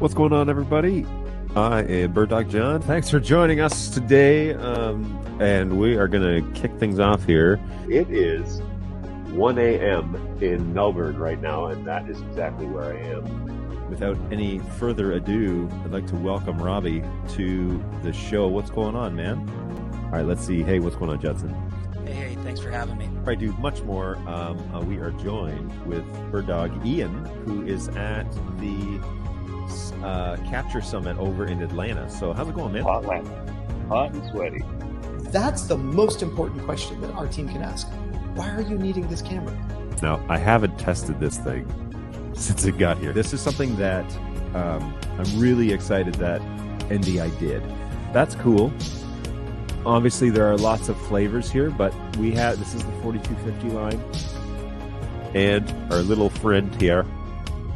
What's going on, everybody? I am BirdDog John. Thanks for joining us today, and we are going to kick things off here. It is 1 a.m. in Melbourne right now, and that is exactly where I am. Without any further ado, I'd like to welcome Robbie to the show. What's going on, man? All right, let's see. Hey, what's going on, Judson? Hey, thanks for having me. I do much more. We are joined with BirdDog Ian, who is at the Capture Summit over in Atlanta. So how's it going, man? Hot and sweaty. That's the most important question that our team can ask. Why are you needing this camera? Now, I haven't tested this thing since it got here. This is something that I'm really excited that NDI did. That's cool. Obviously, there are lots of flavors here, but this is the 4250 line. And our little friend here.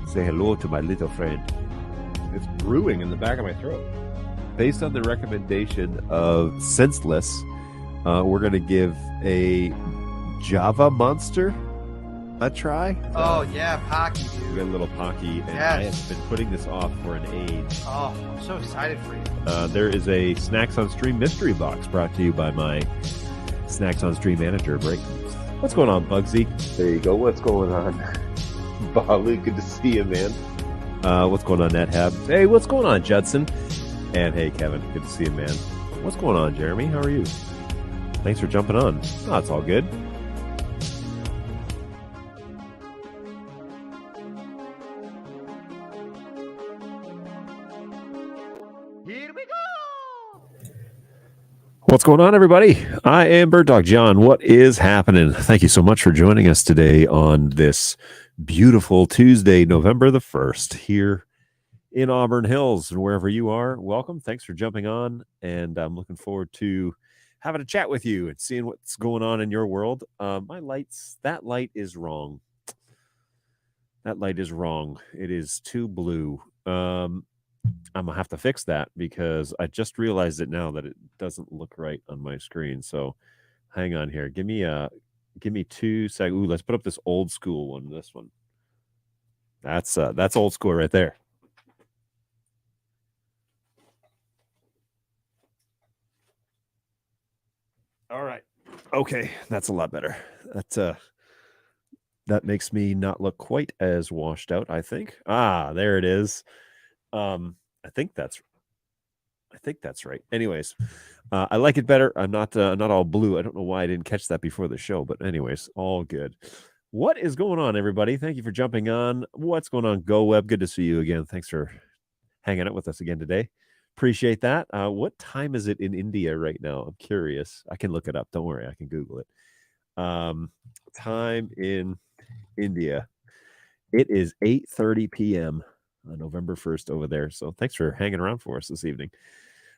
Say hello to my little friend. It's brewing in the back of my throat. Based on the recommendation of Senseless, we're going to give a Java Monster a try. Oh, yeah, Pocky, We dude. got a little Pocky, and I have been putting this off for an age. Oh, I'm so excited for you. There is a Snacks on Stream mystery box brought to you by my Snacks on Stream manager, Brayton. What's going on, Bugsy? There you go. What's going on? Balu, good to see you, man. What's going on, NetHab? Hey, what's going on, Judson? And hey, Kevin, good to see you, man. What's going on, Jeremy? How are you? Thanks for jumping on. Oh, it's all good. Here we go! What's going on, everybody? I am BirdDog John. What is happening? Thank you so much for joining us today on this beautiful Tuesday, November the 1st, here in Auburn Hills. And wherever you are, welcome. Thanks for jumping on. And I'm looking forward to having a chat with you and seeing what's going on in your world. That light is wrong. That light is wrong. It is too blue. I'm gonna have to fix that because I just realized it now that it doesn't look right on my screen. So hang on here. Give me 2 seconds. Ooh, let's put up this old school one. This one. That's old school right there. All right. Okay, that's a lot better. That makes me not look quite as washed out, I think. There it is. I think that's right. Anyways, I like it better. I'm not all blue. I don't know why I didn't catch that before the show, but anyways, all good. What is going on, everybody? Thank you for jumping on. What's going on, GoWeb? Good to see you again. Thanks for hanging out with us again today. Appreciate that. What time is it in India right now? I'm curious. I can look it up. Don't worry. I can Google it. Time in India. It is 8:30 p.m. on November 1st over there. So thanks for hanging around for us this evening.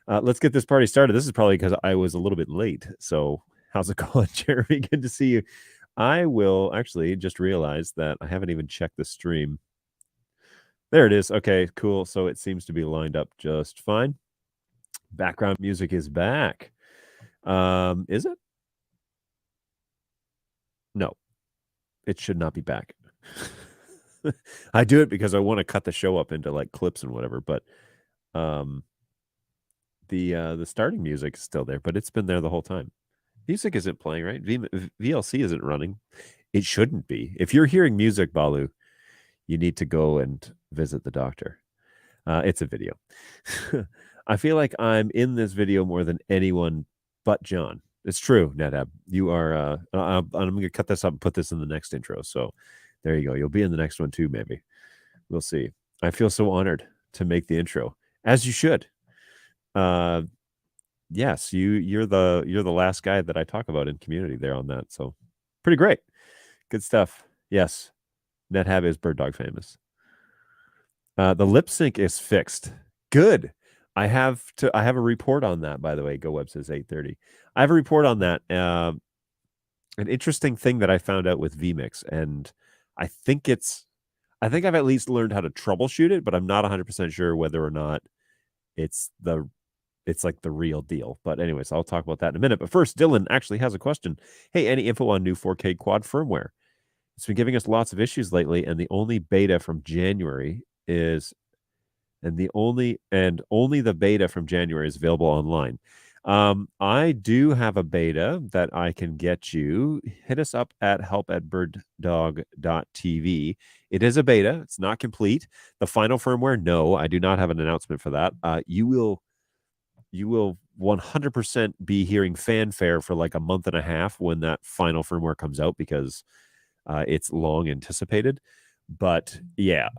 Let's get this party started. This is probably because I was a little bit late. So how's it going, Jeremy? Good to see you. I will actually just realize that I haven't even checked the stream. There it is. Okay, cool. So it seems to be lined up just fine. Background music is back. Is it? No, it should not be back. I do it because I want to cut the show up into like clips and whatever, but the starting music is still there, but it's been there the whole time. Music isn't playing, right? VLC isn't running. It shouldn't be. If you're hearing music, Balu, you need to go and visit the doctor. It's a video. I feel like I'm in this video more than anyone but John. It's true, NetApp. You are. I'm going to cut this up and put this in the next intro. So there you go. You'll be in the next one too, maybe. We'll see. I feel so honored to make the intro, as you should. Yes, you're the last guy that I talk about in community there on that. So pretty great. Good stuff. Yes. NetHab is BirdDog famous. The lip sync is fixed. Good. I have a report on that, by the way. GoWeb says 8:30. I have a report on that. An interesting thing that I found out with vMix, and I think I've at least learned how to troubleshoot it, but I'm not 100% sure whether or not it's like the real deal. But anyways, I'll talk about that in a minute. But first, Dylan actually has a question. Hey, any info on new 4K quad firmware? It's been giving us lots of issues lately, and the only beta from January is and only the beta from January is available online. I do have a beta that I can get you. Hit us up at help@birddog.tv. It is a beta. It's not complete. The final firmware, no, I do not have an announcement for that. You will 100% be hearing fanfare for like a month and a half when that final firmware comes out, because it's long anticipated. But yeah,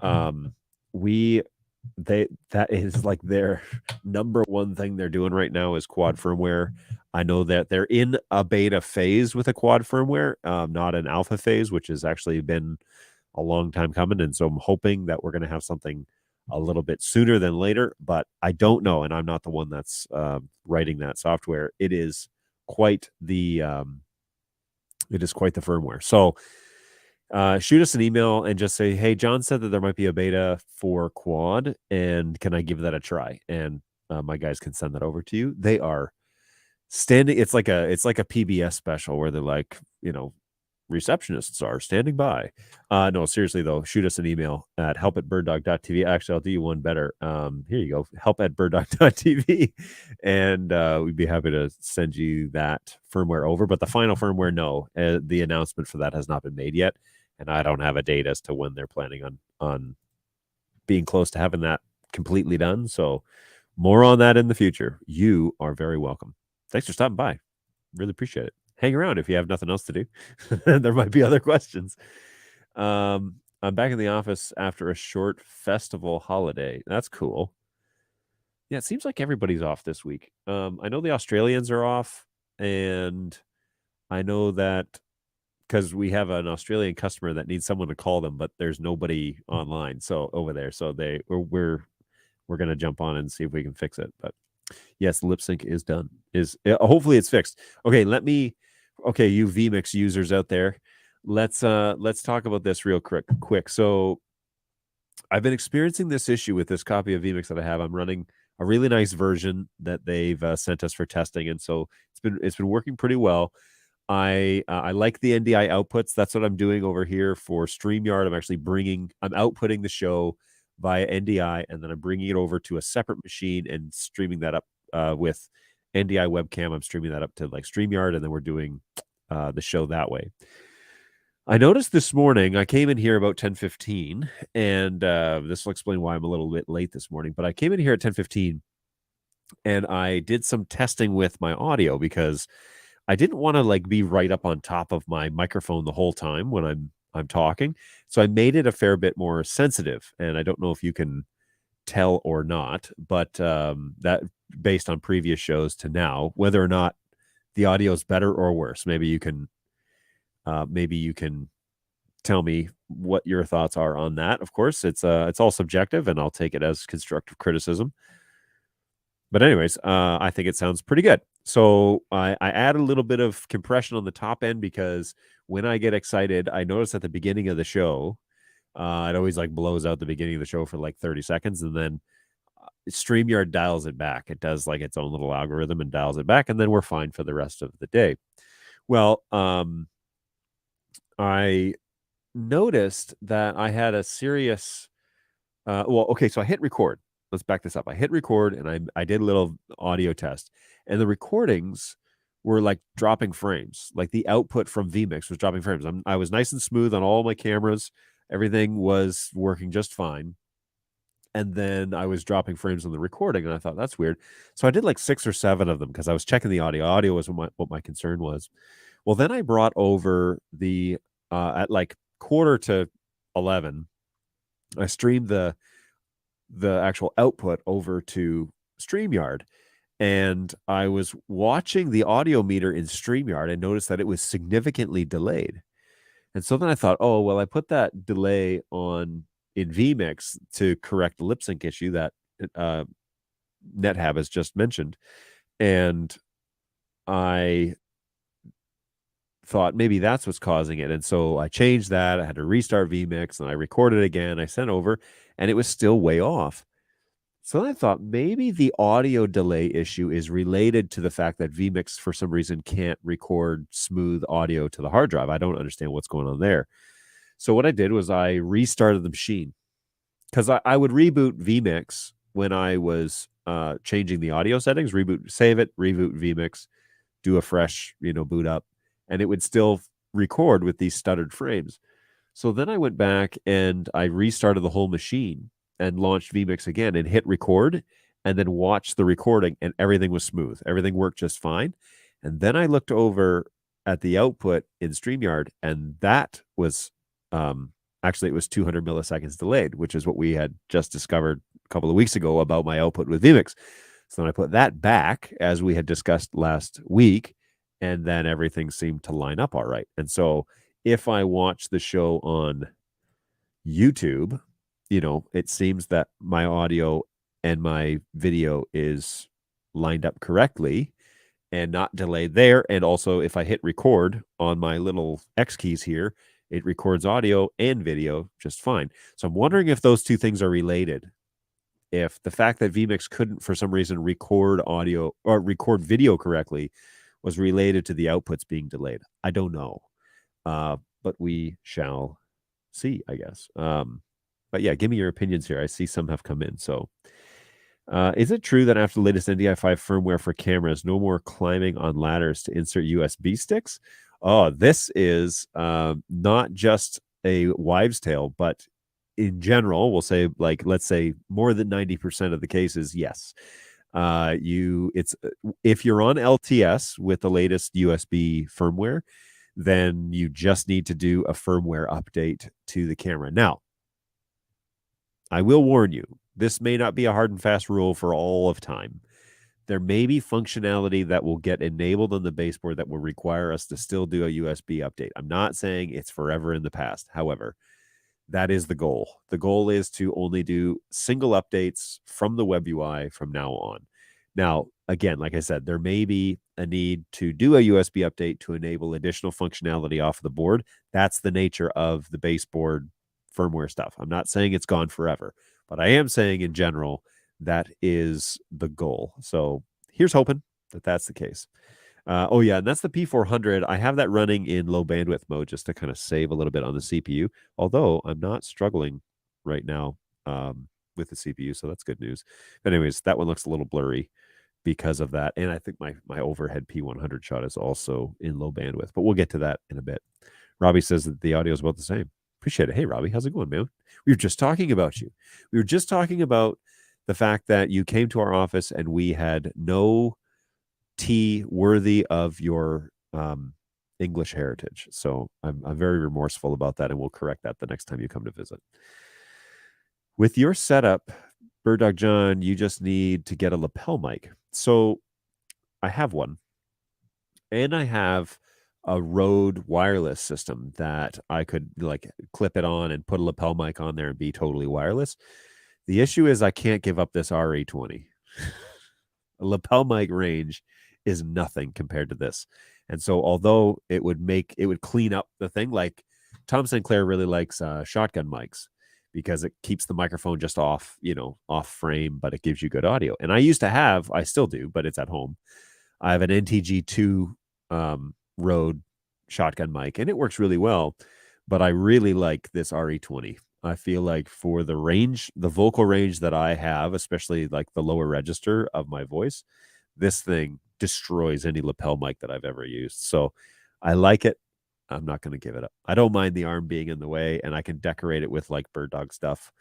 that is like their number one thing they're doing right now is quad firmware. I know that they're in a beta phase with a quad firmware, not an alpha phase, which has actually been a long time coming. And so I'm hoping that we're going to have something a little bit sooner than later, but I don't know. And I'm not the one that's writing that software. It is quite the firmware. So shoot us an email and just say, hey, John said that there might be a beta for quad, and can I give that a try? And my guys can send that over to you. They are standing. It's like a PBS special where they're like, receptionists are standing by. No, seriously though, shoot us an email at help@birddog.tv. Actually, I'll do you one better. Here you go, help@birddog.tv, and we'd be happy to send you that firmware over. But the final firmware, no, the announcement for that has not been made yet, and I don't have a date as to when they're planning on being close to having that completely done. So more on that in the future. You are very welcome. Thanks for stopping by. Really appreciate it. Hang around if you have nothing else to do. There might be other questions. I'm back in the office after a short festival holiday. That's cool. Yeah, it seems like everybody's off this week. I know the Australians are off, and I know that because we have an Australian customer that needs someone to call them, but there's nobody online over there. So we're going to jump on and see if we can fix it. But yes, lip sync is done. Hopefully it's fixed. Okay, you vMix users out there, let's talk about this real quick. So I've been experiencing this issue with this copy of vMix that I have. I'm running a really nice version that they've sent us for testing, and so it's been working pretty well. I like the NDI outputs. That's what I'm doing over here for StreamYard. I'm outputting the show via NDI, and then I'm bringing it over to a separate machine and streaming that up with NDI webcam. I'm streaming that up to like StreamYard, and then we're doing the show that way. I noticed this morning, I came in here about 10:15, and this will explain why I'm a little bit late this morning, but I came in here at 10:15, and I did some testing with my audio because I didn't want to like be right up on top of my microphone the whole time when I'm talking. So I made it a fair bit more sensitive, and I don't know if you can tell or not, but that based on previous shows to now, whether or not the audio is better or worse, maybe you can tell me what your thoughts are on that. Of course, it's all subjective, and I'll take it as constructive criticism. But anyways, I think it sounds pretty good. So I add a little bit of compression on the top end because when I get excited, I notice at the beginning of the show, it always like blows out the beginning of the show for like 30 seconds, and then StreamYard dials it back. It does like its own little algorithm and dials it back, and then we're fine for the rest of the day. Well, I noticed that I had a serious so I hit record. Let's back this up. I hit record, and I did a little audio test, and the recordings were like dropping frames. Like the output from vMix was dropping frames. I was nice and smooth on all my cameras. Everything was working just fine. And then I was dropping frames on the recording, and I thought, that's weird. So I did like 6 or 7 of them because I was checking the audio. Audio was what my concern was. Well, then I brought over the at like 10:45, I streamed the actual output over to StreamYard, and I was watching the audio meter in StreamYard and noticed that it was significantly delayed. And so then I thought, oh, well, I put that delay on in vMix to correct the lip sync issue that NetHab has just mentioned. And I thought maybe that's what's causing it. And so I changed that. I had to restart vMix, and I recorded again. I sent over, and it was still way off. So then I thought maybe the audio delay issue is related to the fact that vMix, for some reason, can't record smooth audio to the hard drive. I don't understand what's going on there. So what I did was I restarted the machine, because I would reboot vMix when I was changing the audio settings, save it, reboot vMix, do a fresh, boot up, and it would still record with these stuttered frames. So then I went back and I restarted the whole machine and launched vMix again and hit record and then watched the recording, and everything was smooth. Everything worked just fine. And then I looked over at the output in StreamYard, and that was actually, it was 200 milliseconds delayed, which is what we had just discovered a couple of weeks ago about my output with vMix. So then I put that back as we had discussed last week, and then everything seemed to line up all right. And so if I watch the show on YouTube, it seems that my audio and my video is lined up correctly and not delayed there. And also, if I hit record on my little X keys here, it records audio and video just fine. So I'm wondering if those two things are related. If the fact that vMix couldn't, for some reason, record audio or record video correctly was related to the outputs being delayed. I don't know. But we shall see, I guess. But yeah, give me your opinions here. I see some have come in. So is it true that after the latest NDI 5 firmware for cameras, no more climbing on ladders to insert USB sticks? Oh, this is not just a wives' tale, but in general, we'll say, let's say more than 90% of the cases, yes. If you're on LTS with the latest USB firmware, then you just need to do a firmware update to the camera. Now, I will warn you, this may not be a hard and fast rule for all of time. There may be functionality that will get enabled on the baseboard that will require us to still do a USB update. I'm not saying it's forever in the past. However, that is the goal. The goal is to only do single updates from the web UI from now on. Now, again, like I said, there may be a need to do a USB update to enable additional functionality off the board. That's the nature of the baseboard firmware stuff. I'm not saying it's gone forever, but I am saying in general, that is the goal. So here's hoping that that's the case. Oh yeah, and that's the P400. I have that running in low bandwidth mode just to kind of save a little bit on the CPU, although I'm not struggling right now with the CPU, so that's good news. But anyways, that one looks a little blurry because of that. And I think my overhead P100 shot is also in low bandwidth, but we'll get to that in a bit. Robbie says that the audio is about the same. Appreciate it. Hey, Robbie, how's it going, man? We were just talking about you. We were just talking about the fact that you came to our office and we had no tea worthy of your English heritage. So I'm very remorseful about that, and we'll correct that the next time you come to visit. With your setup, BirdDog John, you just need to get a lapel mic. So I have one, and I have a Rode wireless system that I could clip it on and put a lapel mic on there and be totally wireless. The issue is I can't give up this RE20. A lapel mic range is nothing compared to this. And so although it would clean up the thing, like Tom Sinclair really likes shotgun mics because it keeps the microphone just off frame, but it gives you good audio. And I still do, but it's at home. I have an NTG2 Rode shotgun mic, and it works really well, but I really like this RE20. I feel like for the range, the vocal range that I have, especially like the lower register of my voice, this thing destroys any lapel mic that I've ever used. So I like it. I'm not going to give it up. I don't mind the arm being in the way, and I can decorate it with like BirdDog stuff.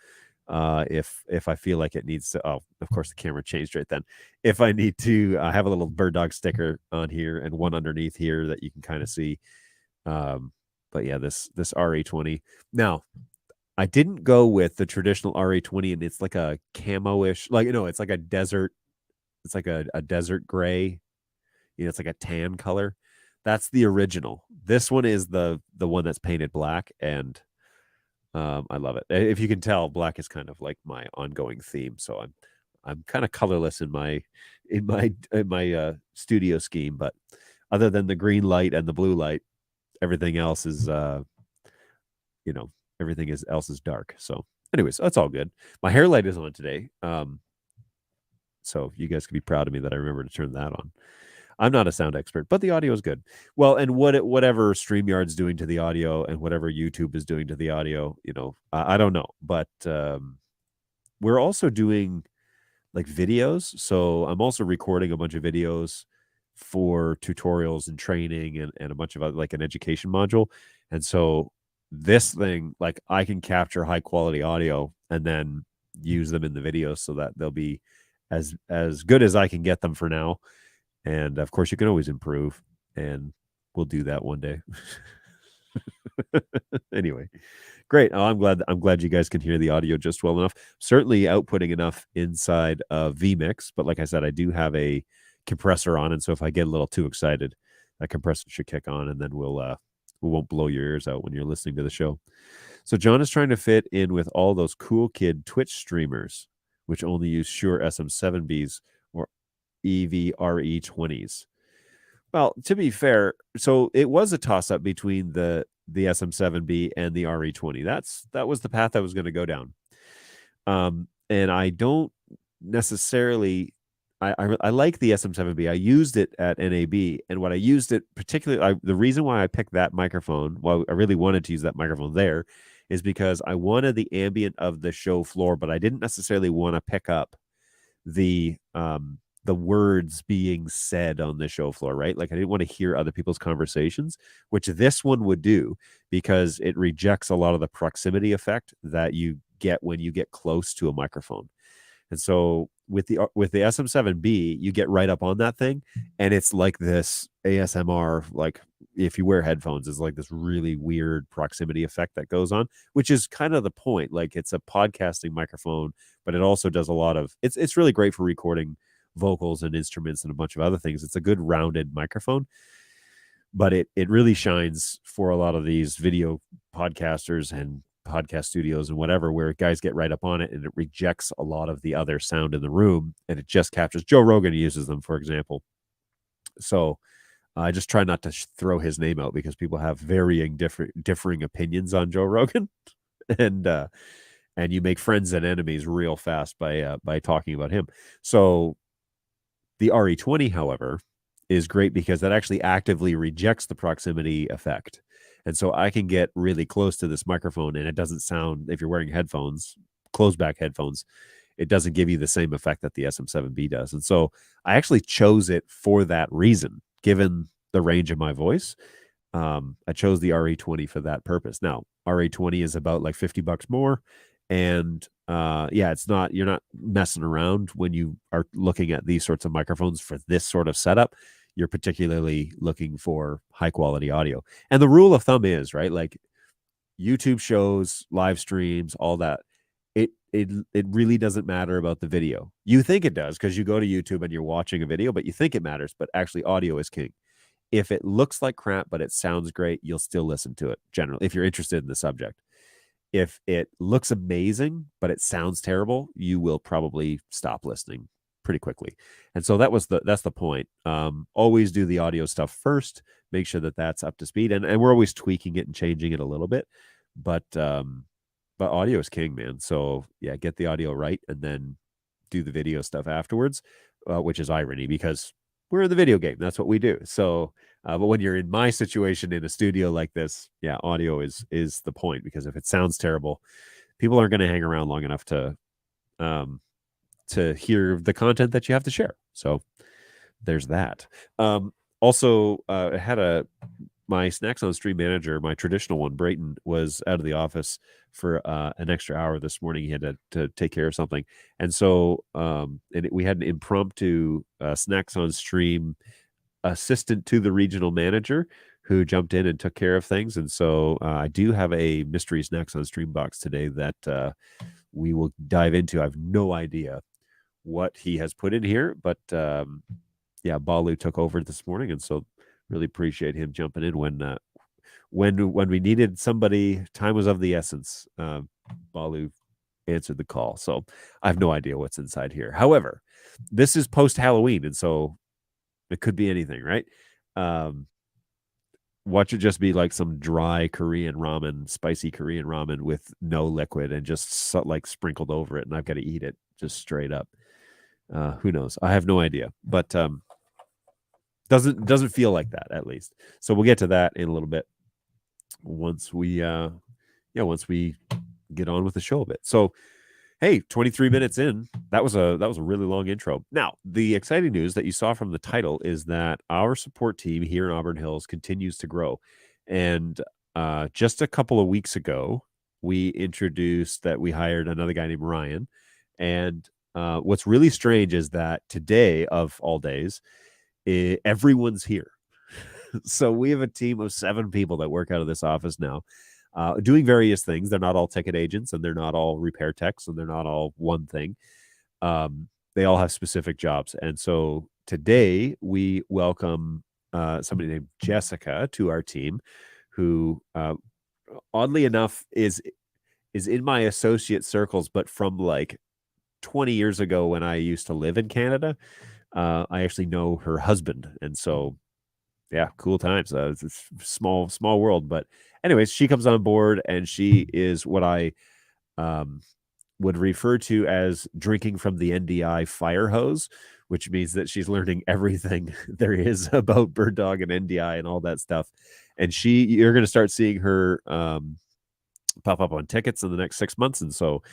If I feel like it needs to, of course the camera changed right then. If I need to have a little BirdDog sticker on here and one underneath here that you can kind of see. But yeah, this RE20. Now, I didn't go with the traditional RE20, and it's like a camo-ish, it's like a desert. It's like a desert gray. It's like a tan color. That's the original. This one is the one that's painted black, and I love it. If you can tell, black is kind of like my ongoing theme. So I'm kind of colorless in my studio scheme, but other than the green light and the blue light, everything else is everything else is dark. So anyways, that's all good. My hair light is on today. So you guys can be proud of me that I remember to turn that on. I'm not a sound expert, but the audio is good. Well, and whatever StreamYard's doing to the audio and whatever YouTube is doing to the audio, I don't know. But we're also doing like videos. So I'm also recording a bunch of videos for tutorials and training and a bunch of other, like an education module. And so this thing, like I can capture high quality audio and then use them in the videos so that they'll be as good as I can get them for now. And of course you can always improve, and we'll do that one day. Anyway, great. Oh, I'm glad you guys can hear the audio just well enough. Certainly outputting enough inside of vMix, but like I said, I do have a compressor on, and so if I get a little too excited, that compressor should kick on, and then we won't blow your ears out when you're listening to the show. So John is trying to fit in with all those cool kid Twitch streamers, which only use Shure SM7Bs or EVRE20s. Well, to be fair, so it was a toss up between the SM7B and the RE20. That was the path I was going to go down. And I don't necessarily I like the SM7B. I used it at NAB, and what I used it particularly, the reason why I picked that microphone, well, I really wanted to use that microphone there, is because I wanted the ambient of the show floor, but I didn't necessarily want to pick up the words being said on the show floor, right? Like I didn't want to hear other people's conversations, which this one would do because it rejects a lot of the proximity effect that you get when you get close to a microphone. And so with the SM7B, you get right up on that thing, and it's like this ASMR, like if you wear headphones, it's like this really weird proximity effect that goes on, which is kind of the point. Like it's a podcasting microphone, but it also does a lot of it's really great for recording vocals and instruments and a bunch of other things. It's a good rounded microphone, but it really shines for a lot of these video podcasters and podcast studios and whatever, where guys get right up on it and it rejects a lot of the other sound in the room, and it just captures. Joe Rogan uses them, for example. So I just try not to throw his name out because people have varying differing opinions on Joe Rogan. and you make friends and enemies real fast by talking about him. So the RE20, however, is great because that actually actively rejects the proximity effect. And so I can get really close to this microphone, and it doesn't sound, if you're wearing headphones, closed back headphones, it doesn't give you the same effect that the SM7B does. And so I actually chose it for that reason, given the range of my voice. I chose the RE20 for that purpose. Now, RE20 is about like $50 more. And yeah, you're not messing around when you are looking at these sorts of microphones for this sort of setup. You're particularly looking for high quality audio. And the rule of thumb is, right, like YouTube shows, live streams, all that, it really doesn't matter about the video. You think it does because you go to YouTube and you're watching a video, but you think it matters, but actually audio is king. If it looks like crap but it sounds great, you'll still listen to it generally if you're interested in the subject. If it looks amazing but it sounds terrible, you will probably stop listening pretty quickly. And so that's the point. Always do the audio stuff first, make sure that that's up to speed, and we're always tweaking it and changing it a little bit, but audio is king, man. So yeah, get the audio right and then do the video stuff afterwards, which is irony because we're in the video game. That's what we do. So but when you're in my situation in a studio like this, yeah, audio is the point, because if it sounds terrible, people aren't going to hang around long enough to hear the content that you have to share. So there's that. Also, I had my Snacks on Stream manager, my traditional one, Brayton, was out of the office for an extra hour this morning. He had to take care of something. And so we had an impromptu Snacks on Stream assistant to the regional manager who jumped in and took care of things. And so I do have a mystery Snacks on Stream box today that we will dive into. I have no idea what he has put in here, but yeah, Balu took over this morning, and so really appreciate him jumping in when we needed somebody. Time was of the essence. Balu answered the call, so I have no idea what's inside here. However, this is post Halloween, and so it could be anything, right? Watch it just be like some dry Korean ramen, spicy Korean ramen with no liquid and just like sprinkled over it, and I've got to eat it just straight up. Who knows? I have no idea, but doesn't feel like that, at least. So we'll get to that in a little bit once we get on with the show a bit. So hey, 23 minutes in, that was a really long intro. Now, the exciting news that you saw from the title is that our support team here in Auburn Hills continues to grow. And just a couple of weeks ago, we introduced that we hired another guy named Ryan. And what's really strange is that today, of all days, everyone's here. So we have a team of 7 people that work out of this office now, doing various things. They're not all ticket agents, and they're not all repair techs, and they're not all one thing. They all have specific jobs. And so today we welcome somebody named Jessica to our team, who oddly enough is in my associate circles, but from like 20 years ago when I used to live in Canada. I actually know her husband, and so yeah, cool times. It's a small world, but anyways, she comes on board, and she is what I would refer to as drinking from the NDI fire hose, which means that she's learning everything there is about BirdDog and NDI and all that stuff. And you're going to start seeing her pop up on tickets in the next 6 months, and so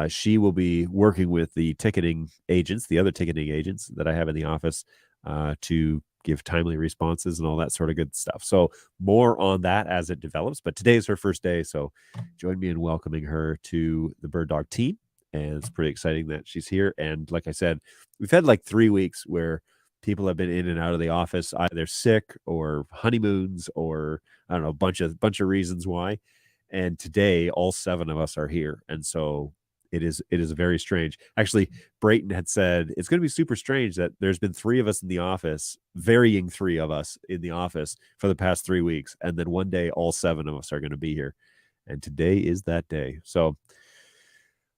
she will be working with the other ticketing agents that I have in the office, to give timely responses and all that sort of good stuff. So more on that as it develops. But today is her first day, so join me in welcoming her to the BirdDog team. And it's pretty exciting that she's here. And like I said, we've had like 3 weeks where people have been in and out of the office, either sick or honeymoons, or I don't know, a bunch of reasons why. And today, all 7 of us are here, and so it is very strange. Actually, Brayton had said it's going to be super strange that there's been 3 of us in the office, varying 3 of us in the office for the past 3 weeks, and then one day all 7 of us are going to be here, and today is that day. So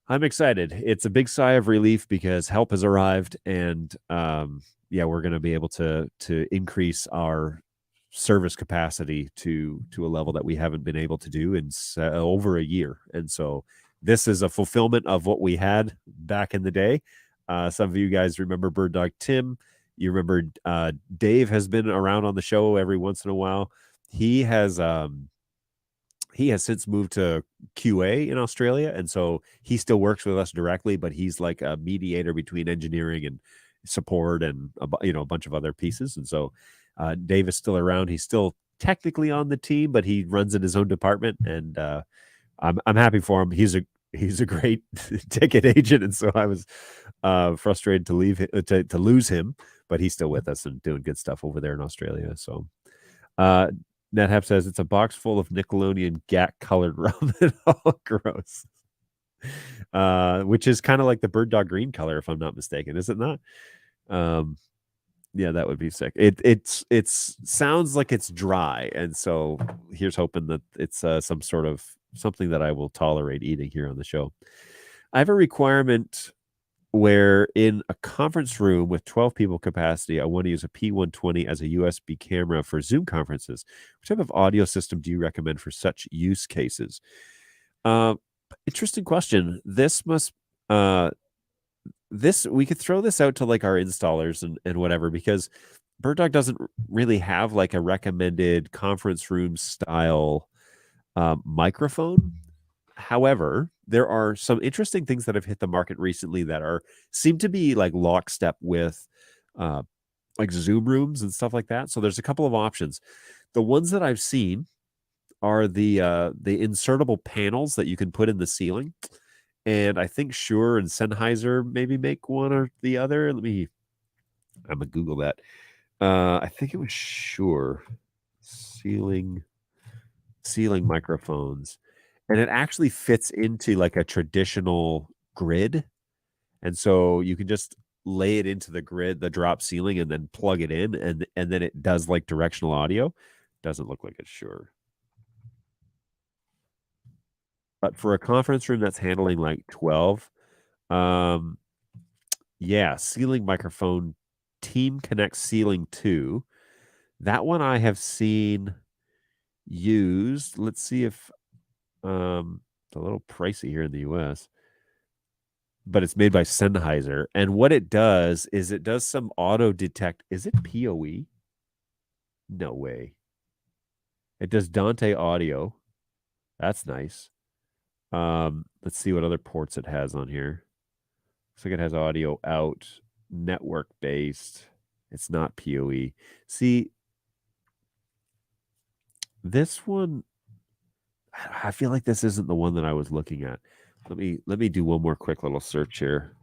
I'm excited. It's a big sigh of relief because help has arrived, and yeah, we're going to be able to increase our service capacity to a level that we haven't been able to do in over a year. And so this is a fulfillment of what we had back in the day. Some of you guys remember BirdDog Tim. You remember Dave has been around on the show every once in a while. He has since moved to QA in Australia, and so he still works with us directly, but he's like a mediator between engineering and support and a bunch of other pieces. And so Dave is still around. He's still technically on the team, but he runs in his own department, and I'm happy for him. He's a great ticket agent, and so I was frustrated to leave to lose him, but he's still with us and doing good stuff over there in Australia. So NetHap says it's a box full of Nickelodeon GAC colored ramen. Oh, gross. Which is kind of like the BirdDog green color, if I'm not mistaken, is it not? Yeah, that would be sick. It sounds like it's dry, and so here's hoping that it's some sort of something that I will tolerate eating here on the show. I have a requirement where in a conference room with 12 people capacity, I want to use a P120 as a USB camera for Zoom conferences. What type of audio system do you recommend for such use cases? Interesting question. This must we could throw this out to like our installers and whatever, because BirdDog doesn't really have like a recommended conference room style microphone. However, there are some interesting things that have hit the market recently that seem to be like lockstep with like Zoom rooms and stuff like that. So there's a couple of options. The ones that I've seen are the insertable panels that you can put in the ceiling. And I think Shure and Sennheiser maybe make one or the other. I'm gonna Google that. I think it was Shure ceiling microphones, and it actually fits into like a traditional grid, and so you can just lay it into the grid, the drop ceiling, and then plug it in, and then it does like directional audio. Doesn't look like it's Shure. But for a conference room that's handling like 12, yeah, ceiling microphone, Team Connect Ceiling 2. That one I have seen used. Let's see if it's a little pricey here in the US, but it's made by Sennheiser. And what it does is it does some auto detect. Is it PoE? No way. It does Dante audio. That's nice. Let's see what other ports it has on here. Looks like it has audio out, network based. It's not PoE. See, this one, I feel like this isn't the one that I was looking at. Let me do one more quick little search here.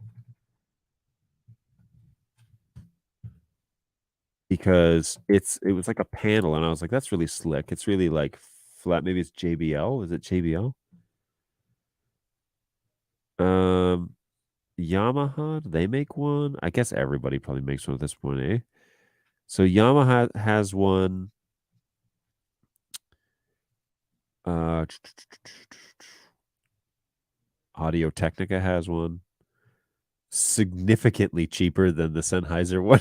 Because it was like a panel, and I was like, that's really slick. It's really like flat. Maybe it's JBL. Is it JBL? Yamaha, do they make one? I guess everybody probably makes one at this point, eh? So Yamaha has one. Audio Technica has one. Significantly cheaper than the Sennheiser one,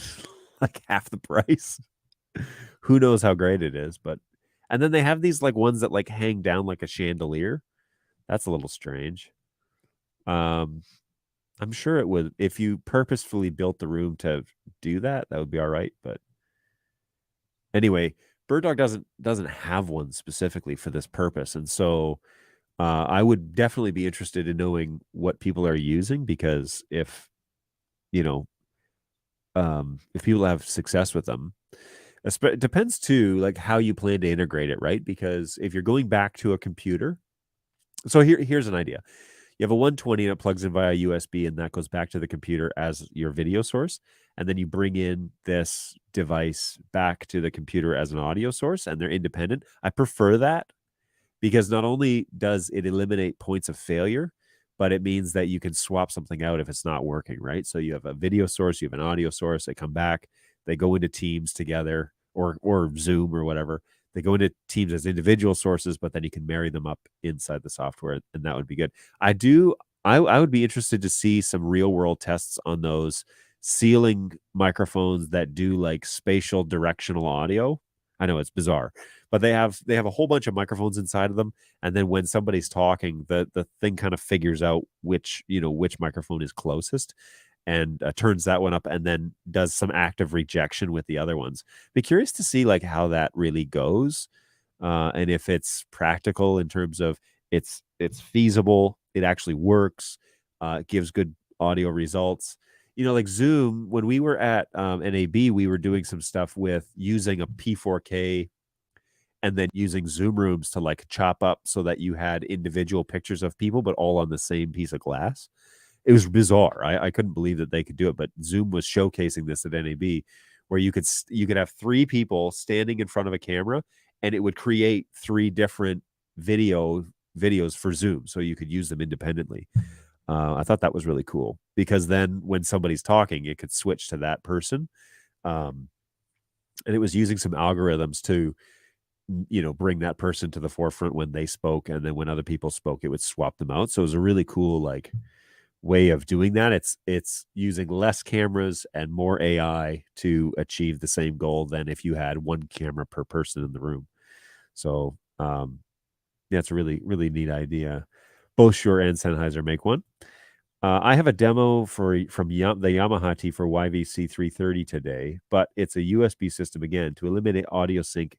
like half the price. Who knows how great it is, but and then they have these like ones that like hang down like a chandelier. That's a little strange. I'm sure it would if you purposefully built the room to do that, that would be all right. But anyway, BirdDog doesn't have one specifically for this purpose, and so I would definitely be interested in knowing what people are using because if you know if people have success with them, it depends too, like how you plan to integrate it, right? Because if you're going back to a computer, so here's an idea. You have a 120 and it plugs in via USB, and that goes back to the computer as your video source. And then you bring in this device back to the computer as an audio source, and they're independent. I prefer that because not only does it eliminate points of failure, but it means that you can swap something out if it's not working, right? So you have a video source, you have an audio source, they come back, they go into Teams together or Zoom or whatever. They go into Teams as individual sources, but then you can marry them up inside the software, and that would be good. I would be interested to see some real world tests on those ceiling microphones that do like spatial directional audio. I know it's bizarre, but they have a whole bunch of microphones inside of them, and then when somebody's talking, the thing kind of figures out which microphone is closest and turns that one up and then does some active rejection with the other ones. Be curious to see like how that really goes, and if it's practical in terms of it's feasible, it actually works, it gives good audio results. Like Zoom, when we were at NAB, we were doing some stuff with using a P4K and then using Zoom rooms to like chop up so that you had individual pictures of people, but all on the same piece of glass. It was bizarre. I couldn't believe that they could do it, but Zoom was showcasing this at NAB, where you could have three people standing in front of a camera, and it would create three different videos for Zoom, so you could use them independently. I thought that was really cool because then when somebody's talking, it could switch to that person, and it was using some algorithms to bring that person to the forefront when they spoke, and then when other people spoke, it would swap them out. So it was a really cool like way of doing that. It's using less cameras and more AI to achieve the same goal than if you had one camera per person in the room. So yeah, it's a really, really neat idea. Both Shure and Sennheiser make one. I have a demo from the Yamaha T for YVC 330 today, but it's a USB system again to eliminate audio sync.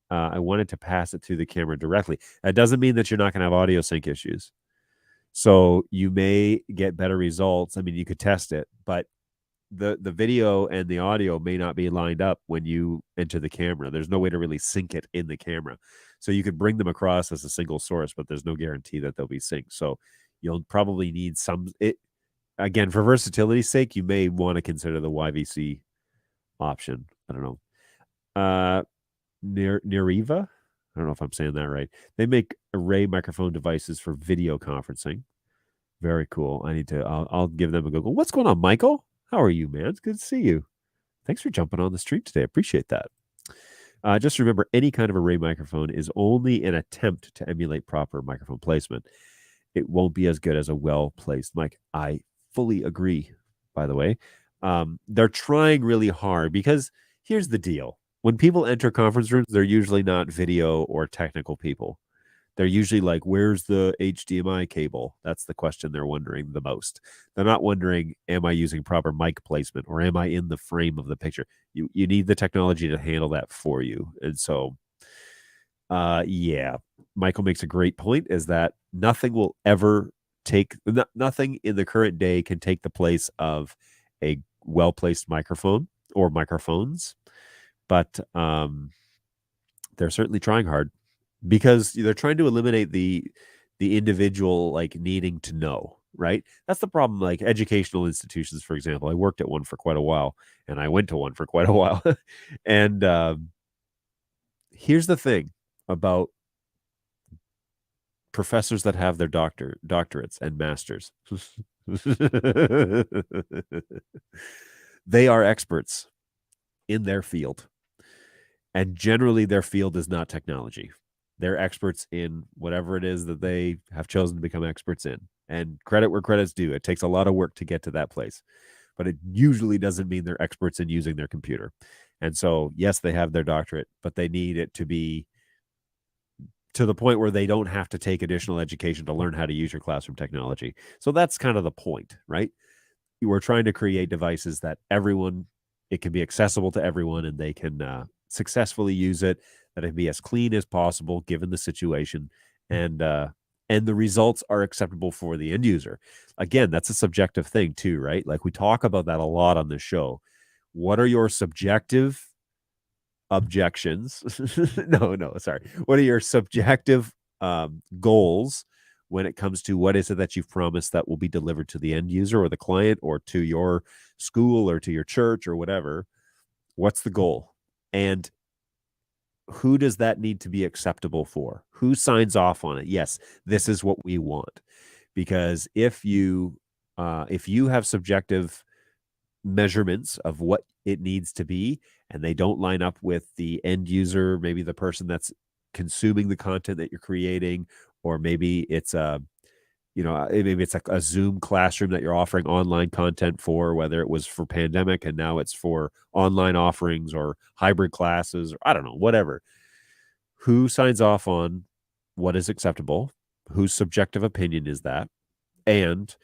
I wanted to pass it to the camera directly. That doesn't mean that you're not going to have audio sync issues. So you may get better results. I mean, you could test it, but the video and the audio may not be lined up when you enter the camera. There's no way to really sync it in the camera. So you could bring them across as a single source, but there's no guarantee that they'll be synced. So you'll probably need again, for versatility's sake, you may want to consider the YVC option. I don't know. Neriva? I don't know if I'm saying that right. They make array microphone devices for video conferencing. Very cool. I'll give them a Google. What's going on, Michael? How are you, man? It's good to see you. Thanks for jumping on the stream today. Appreciate that. Just remember, any kind of array microphone is only an attempt to emulate proper microphone placement. It won't be as good as a well-placed mic. I fully agree, by the way. They're trying really hard because here's the deal. When people enter conference rooms, they're usually not video or technical people. They're usually like, where's the HDMI cable? That's the question they're wondering the most. They're not wondering, am I using proper mic placement or am I in the frame of the picture? You need the technology to handle that for you. And so Yeah. Michael makes a great point, is that nothing will ever nothing in the current day can take the place of a well-placed microphone or microphones. But they're certainly trying hard because they're trying to eliminate the individual like needing to know, right? That's the problem. Like educational institutions, for example, I worked at one for quite a while, and I went to one for quite a while. And here's the thing about professors that have their doctorates and masters. They are experts in their field, and generally their field is not technology. They're experts in whatever it is that they have chosen to become experts in. And credit where credit's due. It takes a lot of work to get to that place, but it usually doesn't mean they're experts in using their computer. And so, yes, they have their doctorate, but they need it to be to the point where they don't have to take additional education to learn how to use your classroom technology. So that's kind of the point, right? We're trying to create devices that it can be accessible to everyone, and they can successfully use it, that it can be as clean as possible given the situation, and the results are acceptable for the end user. Again, that's a subjective thing too, right? Like we talk about that a lot on this show. What are your subjective objections? No, sorry. What are your subjective goals when it comes to what is it that you've promised that will be delivered to the end user or the client or to your school or to your church or whatever? What's the goal? And who does that need to be acceptable for? Who signs off on it? Yes, this is what we want. Because if you have subjective measurements of what it needs to be, and they don't line up with the end user, maybe the person that's consuming the content that you're creating, or maybe it's maybe it's like a Zoom classroom that you're offering online content for, whether it was for pandemic and now it's for online offerings or hybrid classes, or I don't know, whatever. Who signs off on what is acceptable? Whose subjective opinion is that? And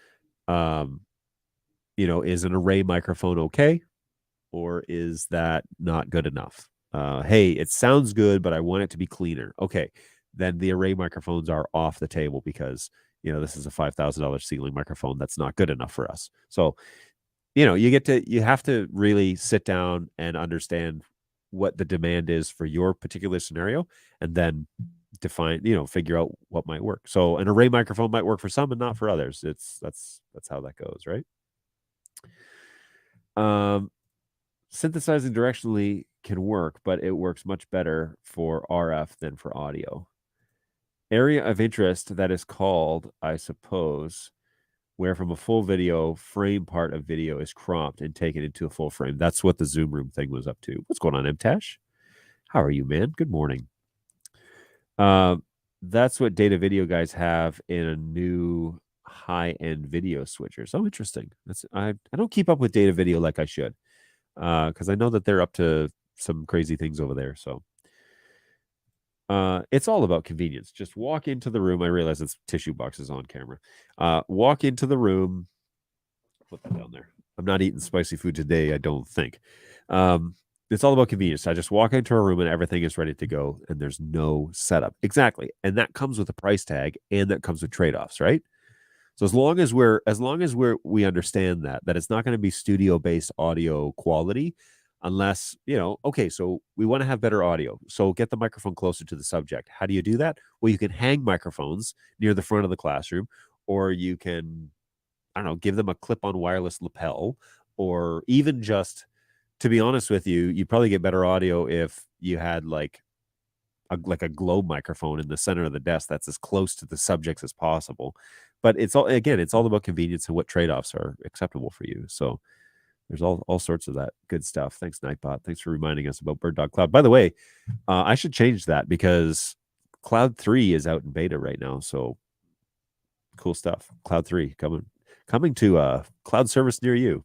is an array microphone okay, or is that not good enough? Hey, it sounds good, but I want it to be cleaner. Okay, then the array microphones are off the table because this is a $5,000 ceiling microphone that's not good enough for us. So you have to really sit down and understand what the demand is for your particular scenario, and then figure out what might work. So an array microphone might work for some and not for others. That's how that goes, right? Synthesizing directionally can work, but it works much better for RF than for audio. Area of interest that is called, I suppose, where from a full video frame part of video is cropped and taken into a full frame. That's what the Zoom room thing was up to. What's going on, MTash? How are you, man? Good morning. That's what Data Video guys have in a new high-end video switcher. So interesting. I don't keep up with Data Video like I should, because I know that they're up to some crazy things over there. So it's all about convenience. Just walk into the room. I realize it's tissue boxes on camera. Walk into the room. Put that down there. I'm not eating spicy food today, I don't think. It's all about convenience. I just walk into a room and everything is ready to go, and there's no setup. Exactly. And that comes with a price tag, and that comes with trade-offs, right? So as long as we understand that it's not going to be studio-based audio quality, unless, okay, so we want to have better audio. So get the microphone closer to the subject. How do you do that? Well, you can hang microphones near the front of the classroom, or you can, I don't know, give them a clip-on wireless lapel, or even just, to be honest with you, you'd probably get better audio if you had like a globe microphone in the center of the desk that's as close to the subjects as possible. But it's all about convenience and what trade-offs are acceptable for you. So there's all sorts of that good stuff. Thanks, Nightbot. Thanks for reminding us about BirdDog Cloud. By the way, I should change that because Cloud 3 is out in beta right now. So cool stuff. Cloud 3 coming to a cloud service near you.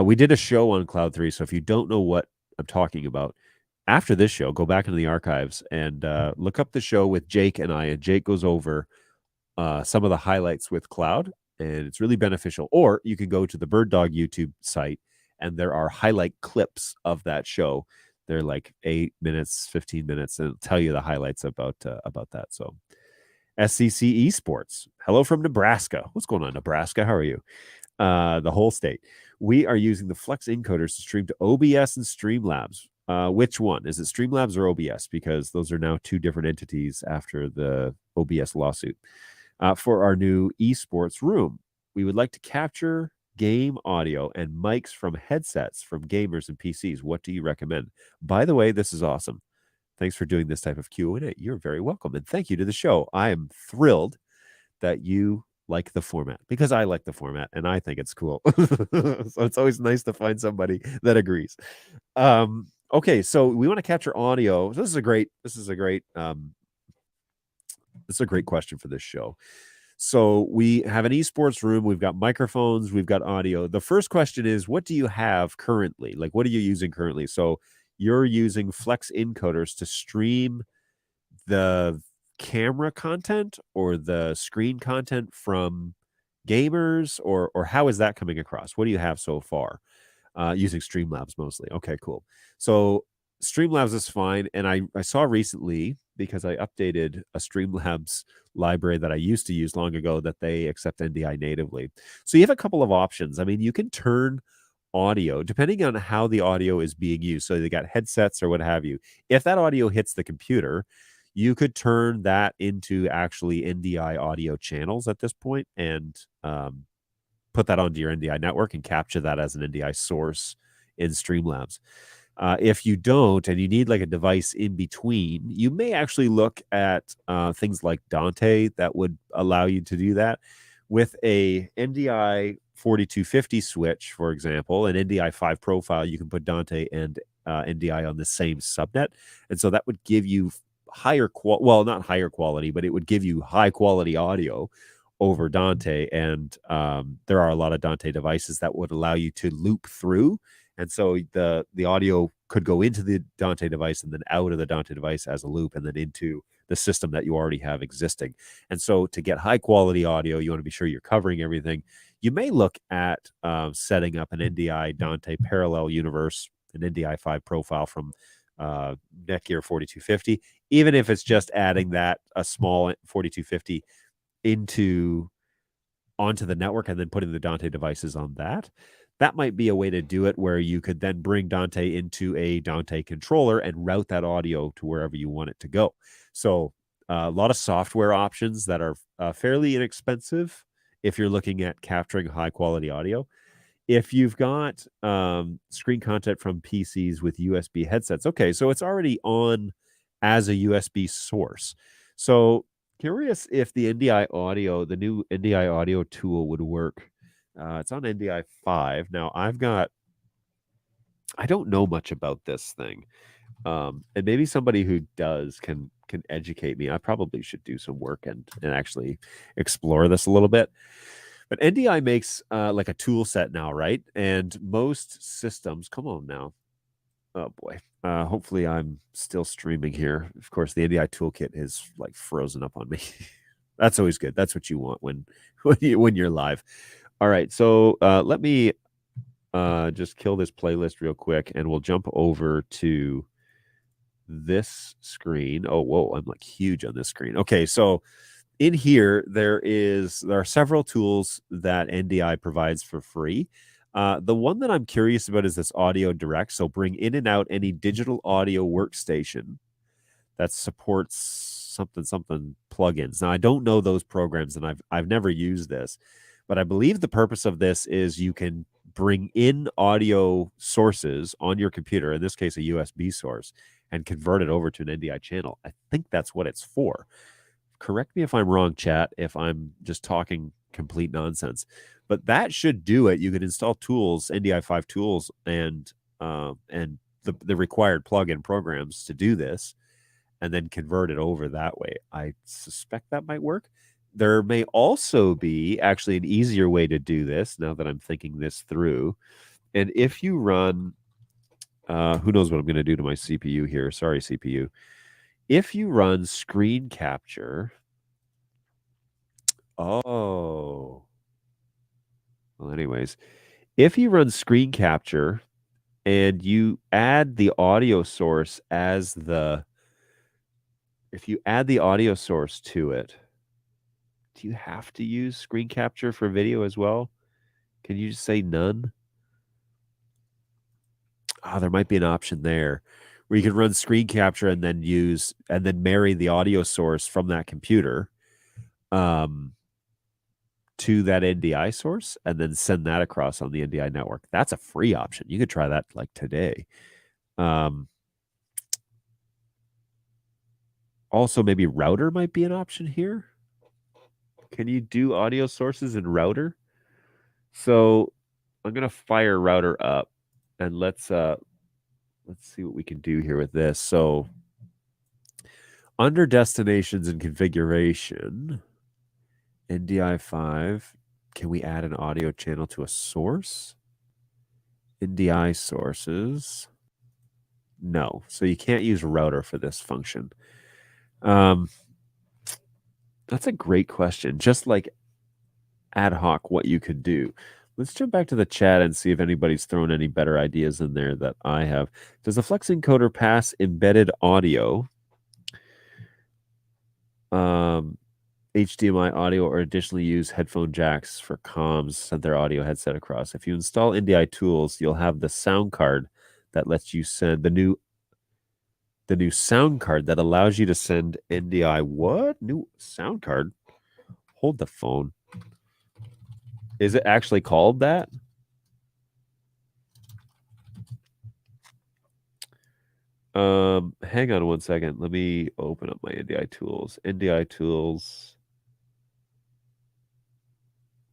We did a show on Cloud 3, so if you don't know what I'm talking about, after this show, go back into the archives and look up the show with Jake and I, and Jake goes over some of the highlights with Cloud, and it's really beneficial. Or you can go to the BirdDog YouTube site, and there are highlight clips of that show They're like 8 minutes, 15 minutes, and it'll tell you the highlights about that. So SCC Esports. Hello from Nebraska. What's going on, Nebraska? How are you? The whole state. We are using the Flex encoders to stream to OBS and Streamlabs. Which one? Is it Streamlabs or OBS? Because those are now two different entities after the OBS lawsuit. For our new esports room, we would like to capture game audio and mics from headsets from gamers and PCs. What do you recommend? By the way, this is awesome. Thanks for doing this type of Q&A. You're very welcome. And thank you to the show. I am thrilled that you like the format because I like the format and I think it's cool. So it's always nice to find somebody that agrees. Okay, so we want to capture audio. This is a great question for this show. So we have an esports room. We've got microphones. We've got audio. The first question is, what do you have currently? Like, what are you using currently? So you're using Flex encoders to stream the camera content or the screen content from gamers, or how is that coming across? What do you have so far? Using Streamlabs mostly. Okay, cool. So Streamlabs is fine. And I saw recently, because I updated a Streamlabs library that I used to use long ago, that they accept NDI natively. So you have a couple of options. I mean, you can turn audio depending on how the audio is being used. So they got headsets or what have you. If that audio hits the computer, you could turn that into actually NDI audio channels at this point and put that onto your NDI network and capture that as an NDI source in Streamlabs. If you don't, and you need like a device in between, you may actually look at things like Dante that would allow you to do that. With a NDI 4250 switch, for example, an NDI 5 profile, you can put Dante and NDI on the same subnet. And so that would give you not higher quality, but it would give you high quality audio over Dante. And there are a lot of Dante devices that would allow you to loop through. And so the audio could go into the Dante device and then out of the Dante device as a loop and then into the system that you already have existing. And so to get high quality audio, you want to be sure you're covering everything. You may look at setting up an NDI Dante parallel universe, an NDI 5 profile from Netgear 4250, even if it's just adding a small 4250 onto the network and then putting the Dante devices on that. That might be a way to do it, where you could then bring Dante into a Dante controller and route that audio to wherever you want it to go. So a lot of software options that are fairly inexpensive if you're looking at capturing high quality audio. If you've got screen content from PCs with USB headsets, okay, so it's already on as a USB source. So curious if the NDI audio, the new NDI audio tool would work. It's on NDI 5. Now I don't know much about this thing. And maybe somebody who does can educate me. I probably should do some work and actually explore this a little bit. But NDI makes like a tool set now, right? And most systems, come on now. Oh boy. Hopefully I'm still streaming here. Of course, the NDI toolkit is like frozen up on me. That's always good. That's what you want when you're live. All right, so let me just kill this playlist real quick, and we'll jump over to this screen. Oh, whoa, I'm like huge on this screen. Okay, so in here, there are several tools that NDI provides for free. The one that I'm curious about is this Audio Direct. So bring in and out any digital audio workstation that supports something plugins. Now, I don't know those programs, and I've never used this. But I believe the purpose of this is you can bring in audio sources on your computer, in this case, a USB source, and convert it over to an NDI channel. I think that's what it's for. Correct me if I'm wrong, chat, if I'm just talking complete nonsense. But that should do it. You can install tools, NDI 5 tools, and the required plugin programs to do this, and then convert it over that way. I suspect that might work. There may also be actually an easier way to do this now that I'm thinking this through. And if you run, who knows what I'm going to do to my CPU here. Sorry, CPU. If you run screen capture, well, anyways, if you run screen capture and you add the audio source as if you add the audio source to it, do you have to use screen capture for video as well? Can you just say none? There might be an option there where you can run screen capture and then marry the audio source from that computer to that NDI source and then send that across on the NDI network. That's a free option. You could try that like today. Also, maybe router might be an option here. Can you do audio sources in router? So I'm gonna fire router up and let's see what we can do here with this. So under destinations and configuration, NDI 5, can we add an audio channel to a source? NDI sources. No. So you can't use router for this function. That's a great question. Just like ad hoc what you could do. Let's jump back to the chat and see if anybody's thrown any better ideas in there that I have. Does the Flex encoder pass embedded audio, HDMI audio, or additionally use headphone jacks for comms, send their audio headset across? If you install NDI tools, you'll have the sound card that lets you send the new sound card that allows you to send NDI. What? New sound card? Hold the phone. Is it actually called that? Hang on one second. Let me open up my NDI tools. NDI tools.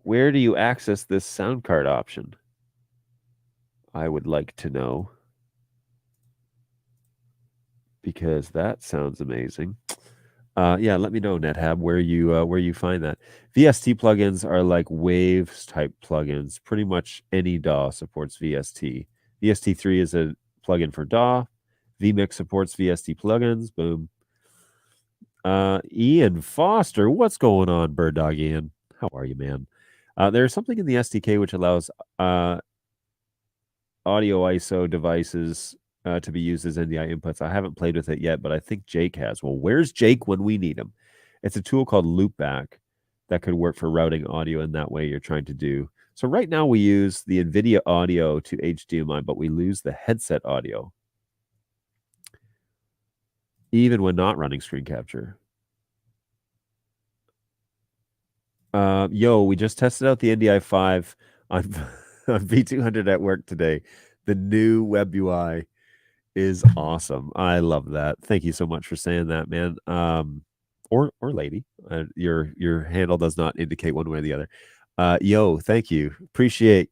Where do you access this sound card option? I would like to know, because that sounds amazing. Yeah, let me know, NetHab, where you find that. VST plugins are like Waves type plugins. Pretty much any DAW supports VST. VST3 is a plugin for DAW. vMix supports VST plugins. Boom. Ian Foster, what's going on, BirdDog Ian? How are you, man? There's something in the SDK which allows audio ISO devices to be used as NDI inputs. I haven't played with it yet, but I think Jake has. Well, where's Jake when we need him? It's a tool called Loopback that could work for routing audio in that way you're trying to do. So right now we use the NVIDIA audio to HDMI, but we lose the headset audio even when not running screen capture. Yo, we just tested out the NDI 5 on V200 at work today. The new web UI is awesome. I love that. Thank you so much for saying that, man. Or lady. Your handle does not indicate one way or the other. Yo, thank you. Appreciate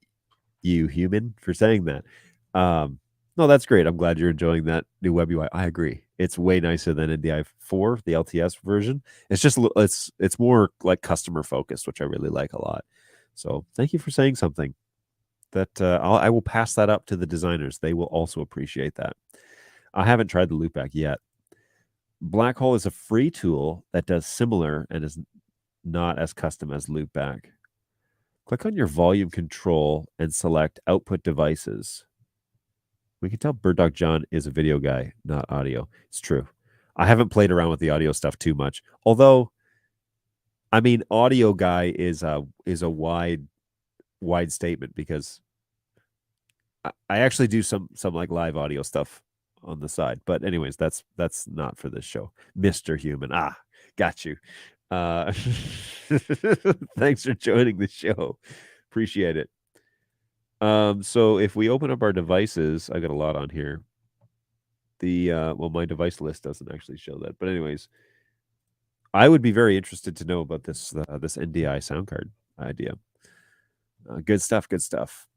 you, human, for saying that. No, that's great. I'm glad you're enjoying that new web UI. I agree. It's way nicer than NDI 4, the LTS version. It's just it's more like customer focused, which I really like a lot. So thank you for saying something. That I will pass that up to the designers. They will also appreciate that. I haven't tried the Loopback yet. Black Hole is a free tool that does similar and is not as custom as Loopback. Click on your volume control and select Output Devices. We can tell BirdDog John is a video guy, not audio. It's true. I haven't played around with the audio stuff too much. Although, I mean, audio guy is a wide statement, because I actually do some like live audio stuff on the side. But anyways, that's not for this show. Mr. Human. Got you. Thanks for joining the show. Appreciate it. So if we open up our devices, I got a lot on here. Well, my device list doesn't actually show that. But anyways, I would be very interested to know about this this NDI sound card idea. Good stuff. Good stuff.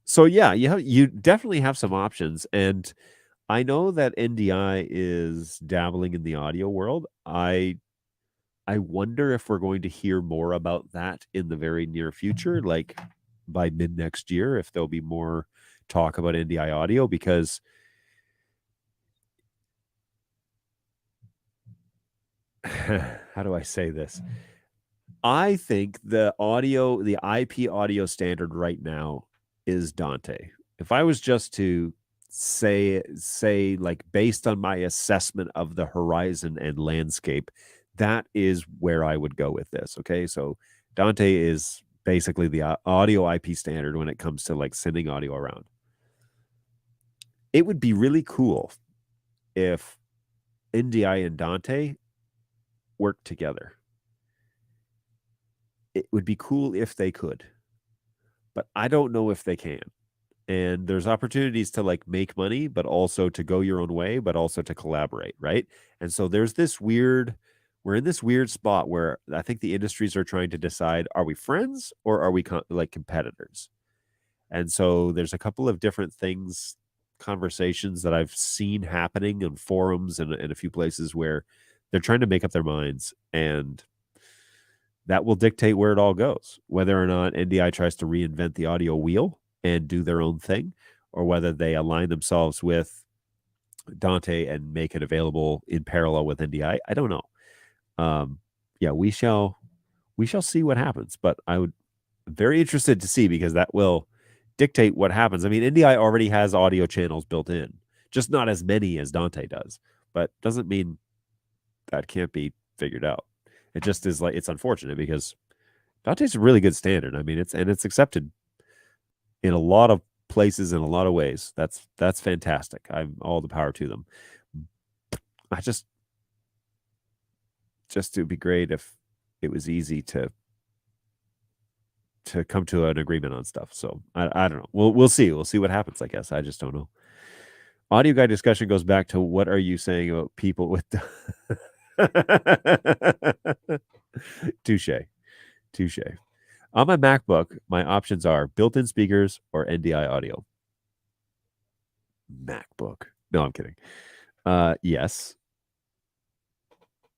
So yeah, you definitely have some options, and I know that NDI is dabbling in the audio world. I wonder if we're going to hear more about that in the very near future, like by mid next year, if there'll be more talk about NDI audio, because how do I say this? I think the IP audio standard right now is Dante. if I was just to say like based on my assessment of the horizon and landscape, that is where I would go with this. Okay, so Dante is basically the audio IP standard when it comes to like sending audio around. It would be really cool if NDI and Dante worked together. It would be cool if they could, but I don't know if they can. And there's opportunities to like make money, but also to go your own way, but also to collaborate, right? And so there's this weird, we're in this weird spot where I think the industries are trying to decide, are we friends or are we like competitors? And so there's a couple of different things, conversations that I've seen happening in forums and a few places where they're trying to make up their minds, and that will dictate where it all goes, whether or not NDI tries to reinvent the audio wheel and do their own thing, or whether they align themselves with Dante and make it available in parallel with NDI. I don't know. Yeah, we shall see what happens, but I would very interested to see, because that will dictate what happens. I mean, NDI already has audio channels built in, just not as many as Dante does, but doesn't mean that can't be figured out. It just is like, it's unfortunate because Dante's a really good standard. I mean, it's accepted in a lot of places in a lot of ways. That's fantastic. I'm all the power to them. I just it would be great if it was easy to come to an agreement on stuff. So I don't know. We'll see. We'll see what happens, I guess. I just don't know. Audio guide discussion goes back to, what are you saying about people with touche. On my MacBook, my options are built-in speakers or NDI audio. MacBook. No, I'm kidding. Yes.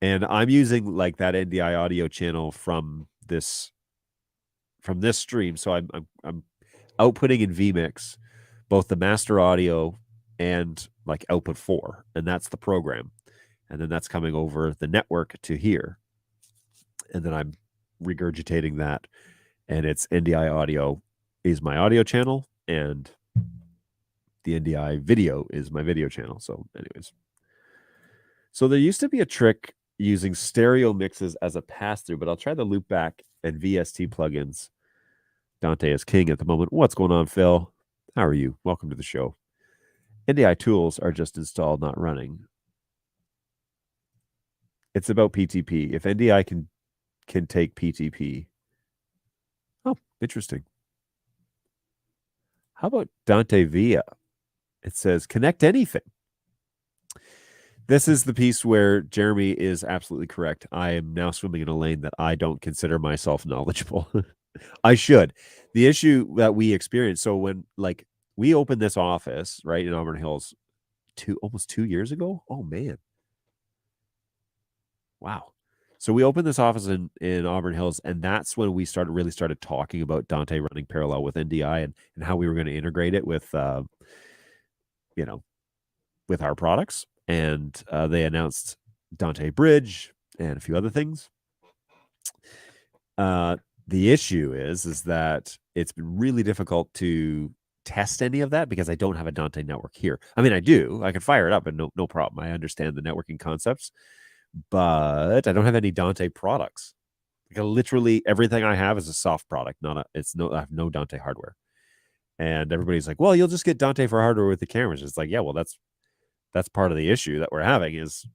And I'm using like that NDI audio channel from this stream. So I'm outputting in vMix both the master audio and like output 4, and that's the program. And then that's coming over the network to here. And then I'm regurgitating that, and it's NDI audio is my audio channel, and the NDI video is my video channel. So anyways, so there used to be a trick using stereo mixes as a pass-through, but I'll try the loopback and VST plugins. Dante is king at the moment. What's going on, Phil? How are you? Welcome to the show. NDI tools are just installed, not running. It's about PTP. If NDI can take PTP. Oh, interesting. How about Dante Via? It says connect anything. This is the piece where Jeremy is absolutely correct. I am now swimming in a lane that I don't consider myself knowledgeable. I should. The issue that we experienced, so when like we opened this office right in Auburn Hills almost 2 years ago. Oh man. Wow. So we opened this office in Auburn Hills, and that's when we really started talking about Dante running parallel with NDI and how we were going to integrate it with with our products. And they announced Dante Bridge and a few other things. The issue is that it's been really difficult to test any of that because I don't have a Dante network here. I mean, I do. I can fire it up and no problem. I understand the networking concepts, but I don't have any Dante products. Like literally everything I have is a soft product, I have no Dante hardware. And everybody's like, well, you'll just get Dante for hardware with the cameras. It's like, yeah, well, that's part of the issue that we're having is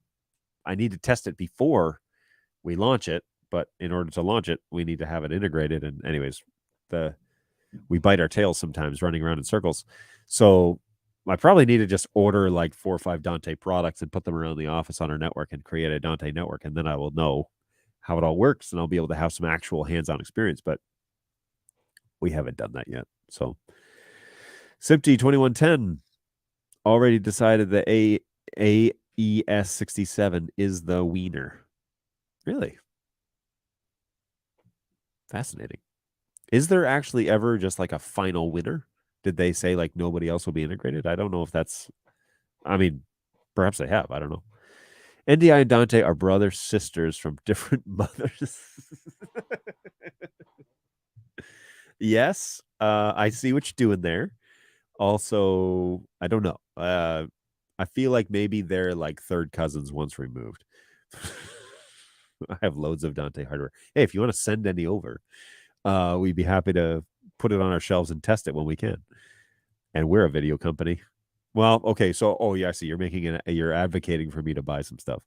I need to test it before we launch it. But in order to launch it, we need to have it integrated. And anyways, we bite our tails sometimes running around in circles. So I probably need to just order like 4 or 5 Dante products and put them around the office on our network and create a Dante network. And then I will know how it all works and I'll be able to have some actual hands-on experience. But we haven't done that yet. So Simpty 2110 already decided that AES67 is the wiener. Really? Fascinating. Is there actually ever just like a final winner? Did they say like nobody else will be integrated? I don't know if that's, I mean, perhaps they have. I don't know. NDI and Dante are brother sisters from different mothers. Yes, I see what you're doing there. Also, I don't know. I feel like maybe they're like third cousins once removed. I have loads of Dante hardware. Hey, if you want to send any over, we'd be happy to put it on our shelves and test it when we can. And we're a video company. Well, okay, so yeah, I see you're advocating for me to buy some stuff.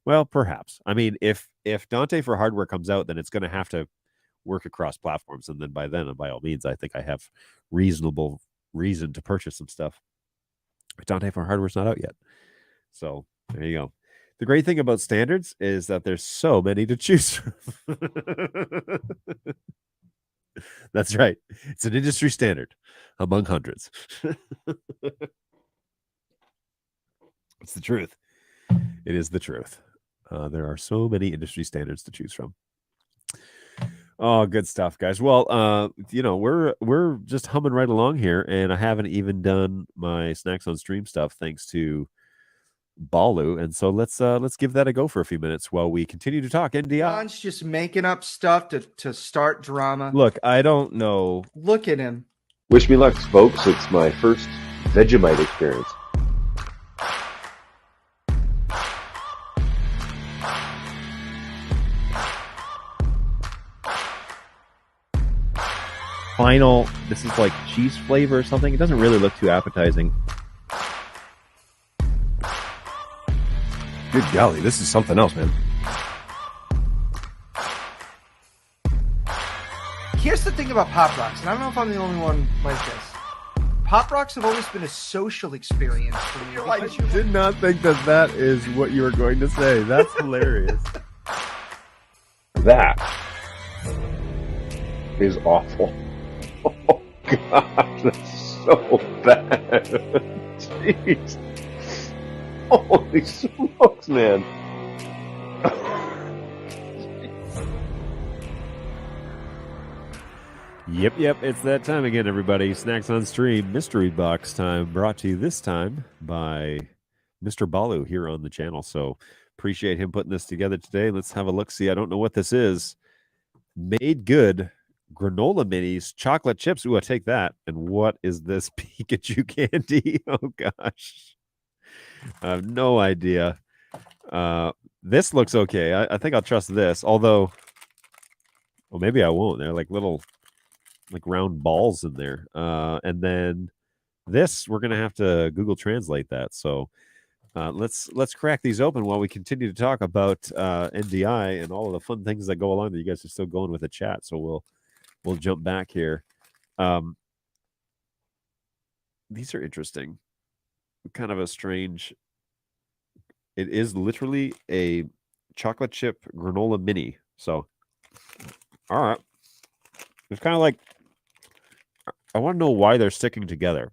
Well, perhaps. I mean, if Dante for hardware comes out, then it's going to have to work across platforms, and then by all means, I think I have reasonable reason to purchase some stuff. But Dante for hardware's not out yet, so there you go. The great thing about standards is that there's so many to choose from. That's right. It's an industry standard among hundreds. It's the truth. It is the truth. There are so many industry standards to choose from. Oh, good stuff, guys. Well, we're just humming right along here, and I haven't even done my snacks on stream stuff thanks to Balu, and so let's give that a go for a few minutes while we continue to talk NDI. John's just making up stuff to start drama. Look, I don't know. Look at him. Wish me luck, folks. It's my first Vegemite experience. Final, this is like cheese flavor or something. It doesn't really look too appetizing. Good golly, this is something else, man. Here's the thing about Pop Rocks, and I don't know if I'm the only one like this. Pop Rocks have always been a social experience for me. I did not think that is what you were going to say. That's hilarious. That is awful. Oh, gosh, that's so bad. Jeez. Holy smokes, man. Yep. It's that time again, everybody. Snacks on Stream, Mystery Box time, brought to you this time by Mr. Balu here on the channel. So appreciate him putting this together today. Let's have a look. See, I don't know what this is. Made Good granola minis, chocolate chips. Ooh, I take that. And what is this Pikachu candy? Oh, gosh. I have no idea. This looks okay. I think I'll trust this. Although, well, maybe I won't. They're like little, like round balls in there. And then this, we're gonna have to Google Translate that. So let's crack these open while we continue to talk about NDI and all of the fun things that go along. That you guys are still going with the chat. So we'll jump back here. These are interesting. Kind of a strange. It is literally a chocolate chip granola mini. So, all right. It's kind of like, I want to know why they're sticking together,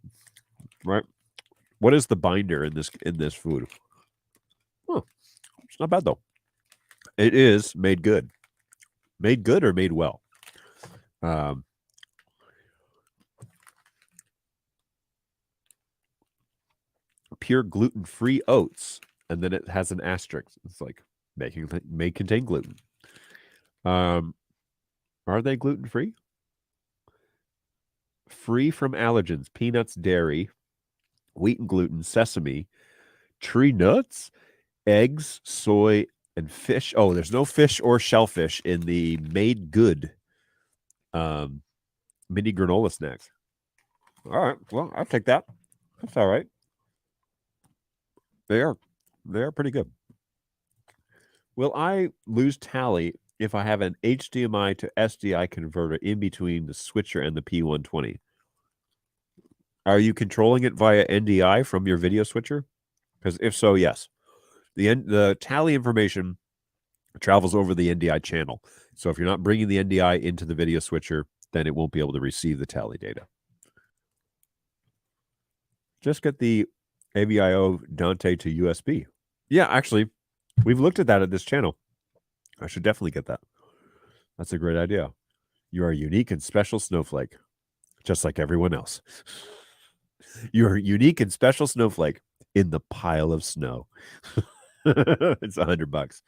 right? What is the binder in this food? Huh. It's not bad though. It is made good. Made good or made well? Pure gluten-free oats, and then it has an asterisk. It's like may contain gluten. Are they gluten-free? Free from allergens, peanuts, dairy, wheat and gluten, sesame, tree nuts, eggs, soy, and fish. Oh, there's no fish or shellfish in the Made Good mini granola snacks. All right, well, I'll take that. That's all right. They are pretty good. Will I lose tally if I have an HDMI to SDI converter in between the switcher and the P120? Are you controlling it via NDI from your video switcher? Because if so, yes. The tally information travels over the NDI channel. So if you're not bringing the NDI into the video switcher, then it won't be able to receive the tally data. Just get the AVIO Dante to USB. Yeah, actually, we've looked at that at this channel. I should definitely get that. That's a great idea. You are a unique and special snowflake, just like everyone else. You're a unique and special snowflake in the pile of snow. It's $100.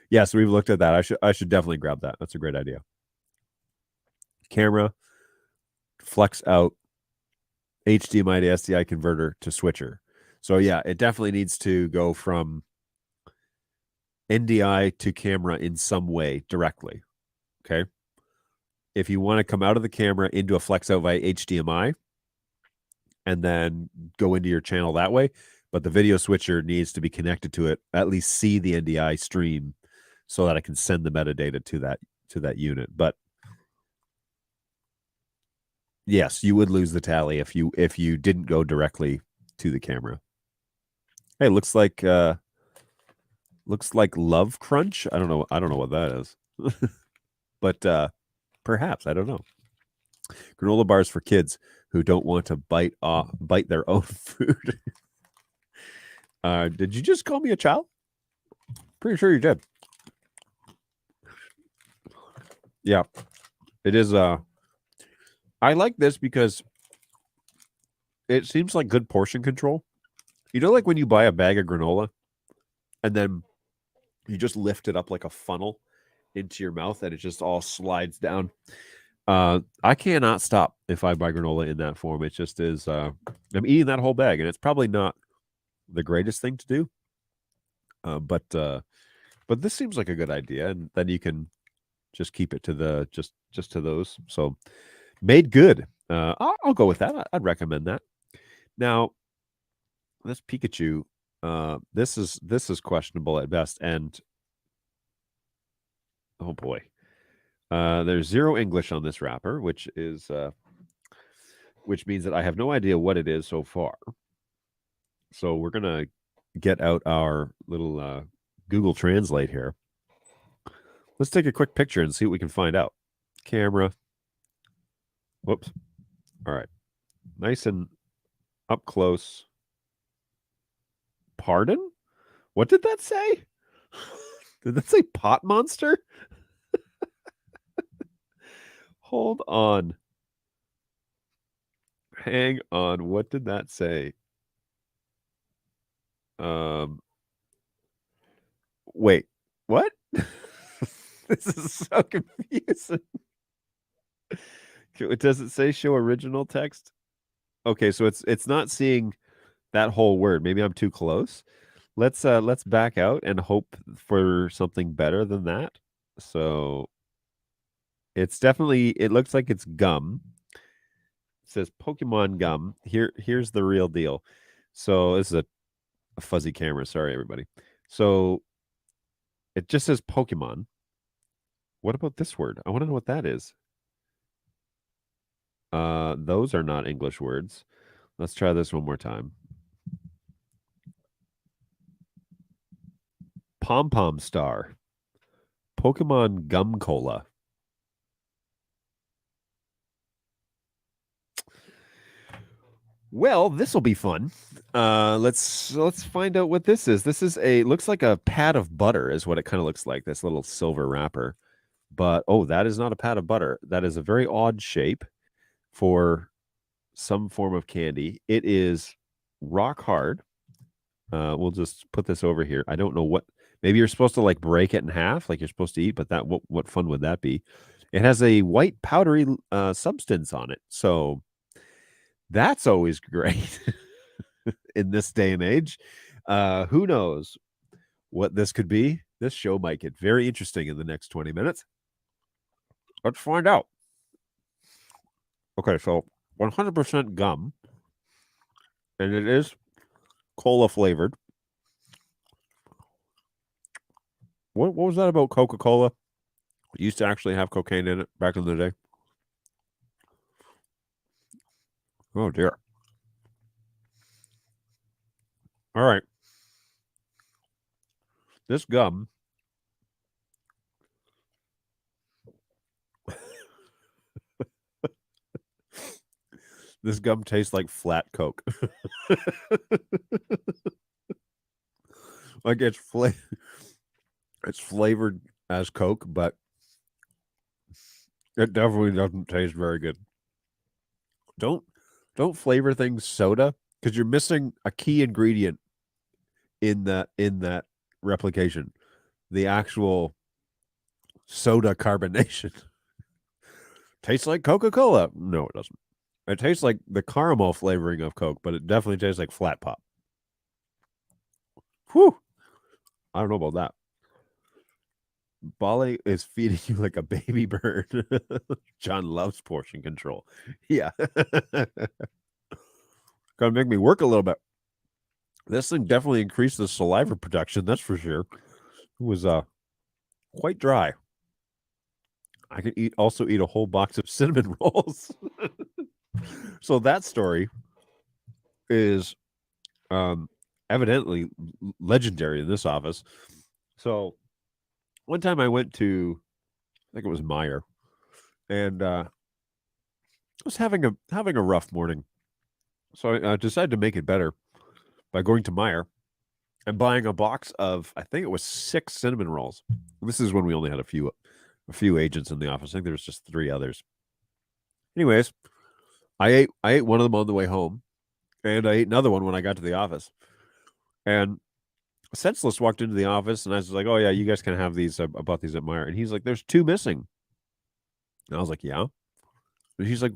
Yeah, so we've looked at that. I should definitely grab that. That's a great idea. Camera, flex out, HDMI to SDI converter to switcher. So yeah, it definitely needs to go from NDI to camera in some way directly. Okay. If you want to come out of the camera into a flex out via HDMI and then go into your channel that way, but the video switcher needs to be connected to it, at least see the NDI stream so that I can send the metadata to that unit. But yes, you would lose the tally if you didn't go directly to the camera. Hey, looks like Love Crunch. I don't know what that is. But perhaps, I don't know. Granola bars for kids who don't want to bite their own food. Did you just call me a child? Pretty sure you did. Yeah. It is I like this because it seems like good portion control. You know, like when you buy a bag of granola and then you just lift it up like a funnel into your mouth and it just all slides down. I cannot stop if I buy granola in that form. It just is I'm eating that whole bag, and it's probably not the greatest thing to do. But this seems like a good idea, and then you can just keep it to the just to those. So made good. I'll go with that. I'd recommend that. Now, this Pikachu, this is questionable at best, and oh boy. There's 0 English on this wrapper, which means that I have no idea what it is so far. So we're gonna get out our little Google Translate here. Let's take a quick picture and see what we can find out. Camera. Whoops. All right. Nice and up close. Pardon? What did that say? Did that say pot monster? Hold on. Hang on. What did that say? Wait. What? This is so confusing. Does it say show original text? Okay, so it's not seeing that whole word. Maybe I'm too close. Let's back out and hope for something better than that. So it's definitely, it looks like it's gum. It says Pokemon gum. Here's the real deal. So this is a fuzzy camera. Sorry, everybody. So it just says Pokemon. What about this word? I want to know what that is. Those are not English words. Let's try this one more time. Pom Pom Star. Pokemon Gum Cola. Well, this will be fun. Let's find out what this is. This is looks like a pad of butter is what it kind of looks like, this little silver wrapper. But oh, that is not a pad of butter. That is a very odd shape for some form of candy. It is rock hard. We'll just put this over here. I don't know what, maybe you're supposed to like break it in half like you're supposed to eat, but that what fun would that be? It has a white powdery substance on it. So that's always great in this day and age. Who knows what this could be? This show might get very interesting in the next 20 minutes. Let's find out. Okay, so 100% gum, and it is cola flavored. What was that about Coca-Cola? It used to actually have cocaine in it back in the day. Oh, dear. All right. This gum this gum tastes like flat Coke. Like it's flavored as Coke, but it definitely doesn't taste very good. Don't flavor things soda, because you're missing a key ingredient in that replication, the actual soda carbonation. Tastes like Coca-Cola. No, it doesn't. It tastes like the caramel flavoring of Coke, but it definitely tastes like flat pop. Whew. I don't know about that. Bali is feeding you like a baby bird. John loves portion control. Yeah. Gonna make me work a little bit. This thing definitely increased the saliva production, that's for sure. It was quite dry. I could also eat a whole box of cinnamon rolls. So that story is evidently legendary in this office. So one time I went to, I think it was Meyer, and I was having a rough morning. So I decided to make it better by going to Meyer and buying a box of, I think it was 6 cinnamon rolls. This is when we only had a few agents in the office. I think there was just 3 others. Anyways, I ate one of them on the way home, and I ate another one when I got to the office. And Senseless walked into the office, and I was like, "Oh yeah, you guys can have these. I bought these at Meyer." And he's like, "There's 2 missing." And I was like, "Yeah." And he's like,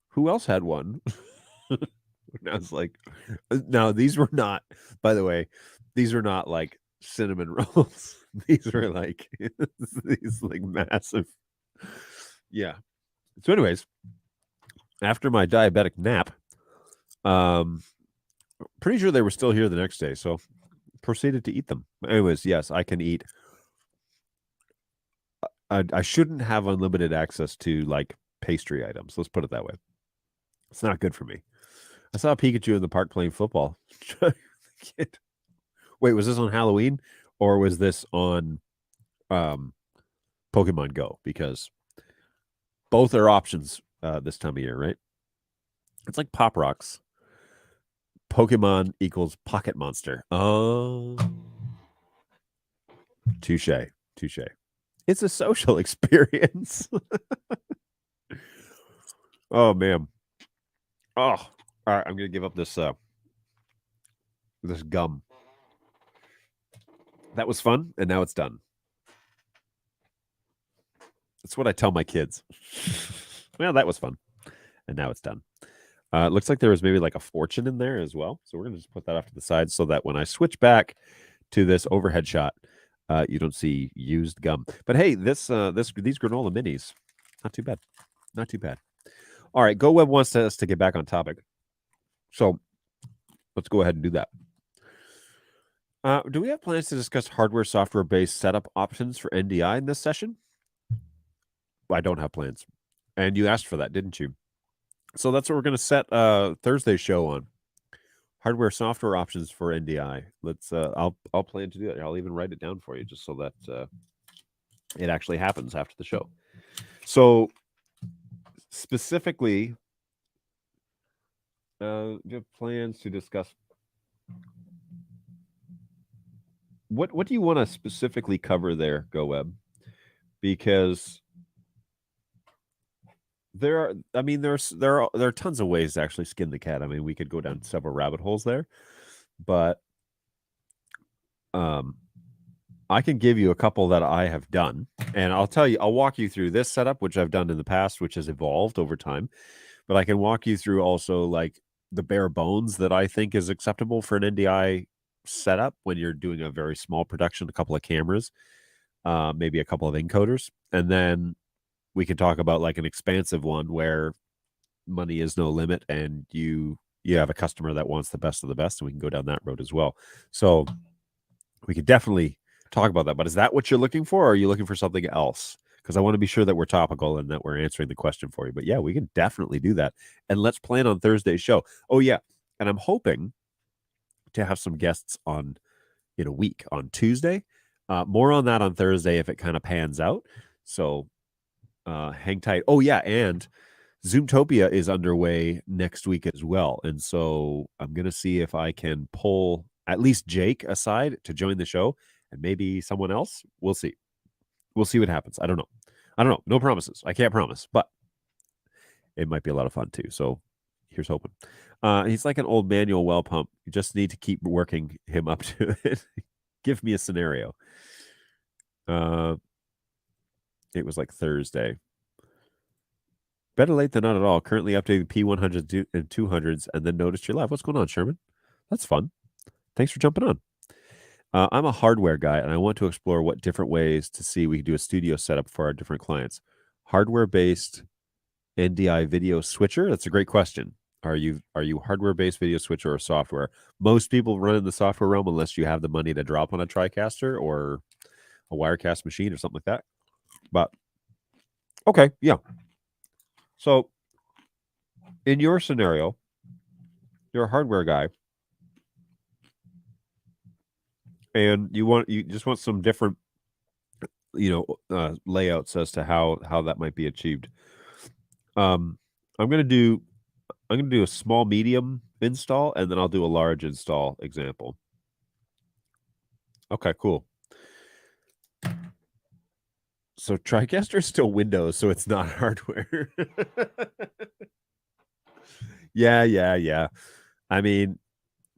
"Who else had one?" And I was like, "No, these were not. By the way, these are not like cinnamon rolls. These were like these like massive." Yeah. So, anyways, after my diabetic nap, pretty sure they were still here the next day, so proceeded to eat them. Anyways, yes, I can eat. I shouldn't have unlimited access to like pastry items. Let's put it that way. It's not good for me. I saw Pikachu in the park playing football. Wait, was this on Halloween or was this on Pokemon Go? Because both are options this time of year, right? It's like Pop Rocks. Pokemon equals Pocket Monster. Oh, touche. It's a social experience. Oh man. Oh, all right. I'm gonna give up this this gum. That was fun, and now it's done. That's what I tell my kids. Well, that was fun, and now it's done. It looks like there was maybe like a fortune in there as well. So we're gonna just put that off to the side so that when I switch back to this overhead shot, you don't see used gum. But hey, these granola minis, not too bad. Not too bad. All right, GoWeb wants us to get back on topic. So let's go ahead and do that. Do we have plans to discuss hardware, software-based setup options for NDI in this session? I don't have plans. And you asked for that, didn't you? So that's what we're going to set Thursday's show on. Hardware, software options for NDI. Let's. I'll plan to do that. I'll even write it down for you just so that it actually happens after the show. So specifically, do you have plans to discuss? What do you want to specifically cover there, GoWeb? Because there are tons of ways to actually skin the cat. I mean, we could go down several rabbit holes there, but I can give you a couple that I have done, and I'll walk you through this setup, which I've done in the past, which has evolved over time. But I can walk you through also like the bare bones that I think is acceptable for an NDI setup when you're doing a very small production, a couple of cameras, maybe a couple of encoders, and then we can talk about like an expansive one where money is no limit and you have a customer that wants the best of the best, and we can go down that road as well. So we could definitely talk about that. But is that what you're looking for, or are you looking for something else? Because I want to be sure that we're topical and that we're answering the question for you. But yeah, we can definitely do that. And let's plan on Thursday's show. Oh yeah, and I'm hoping to have some guests on in a week on Tuesday. More on that on Thursday if it kind of pans out. So hang tight. Oh yeah, and Zoomtopia is underway next week as well. And so I'm going to see if I can pull at least Jake aside to join the show and maybe someone else. We'll see. We'll see what happens. I don't know. No promises. I can't promise, but it might be a lot of fun too. So here's hoping. He's like an old manual well pump. You just need to keep working him up to it. Give me a scenario. It was like Thursday. Better late than not at all. Currently updating P100s and 200s, and then noticed you're live. What's going on, Sherman? That's fun. Thanks for jumping on. I'm a hardware guy, and I want to explore what different ways to see we can do a studio setup for our different clients. Hardware-based NDI video switcher? That's a great question. Are you hardware-based video switcher or software? Most people run in the software realm unless you have the money to drop on a TriCaster or a Wirecast machine or something like that. But okay, yeah. So in your scenario, you're a hardware guy, and you just want some different, layouts as to how that might be achieved. I'm gonna do a small medium install, and then I'll do a large install example. Okay, cool. So TriCaster is still Windows, so it's not hardware. Yeah. I mean,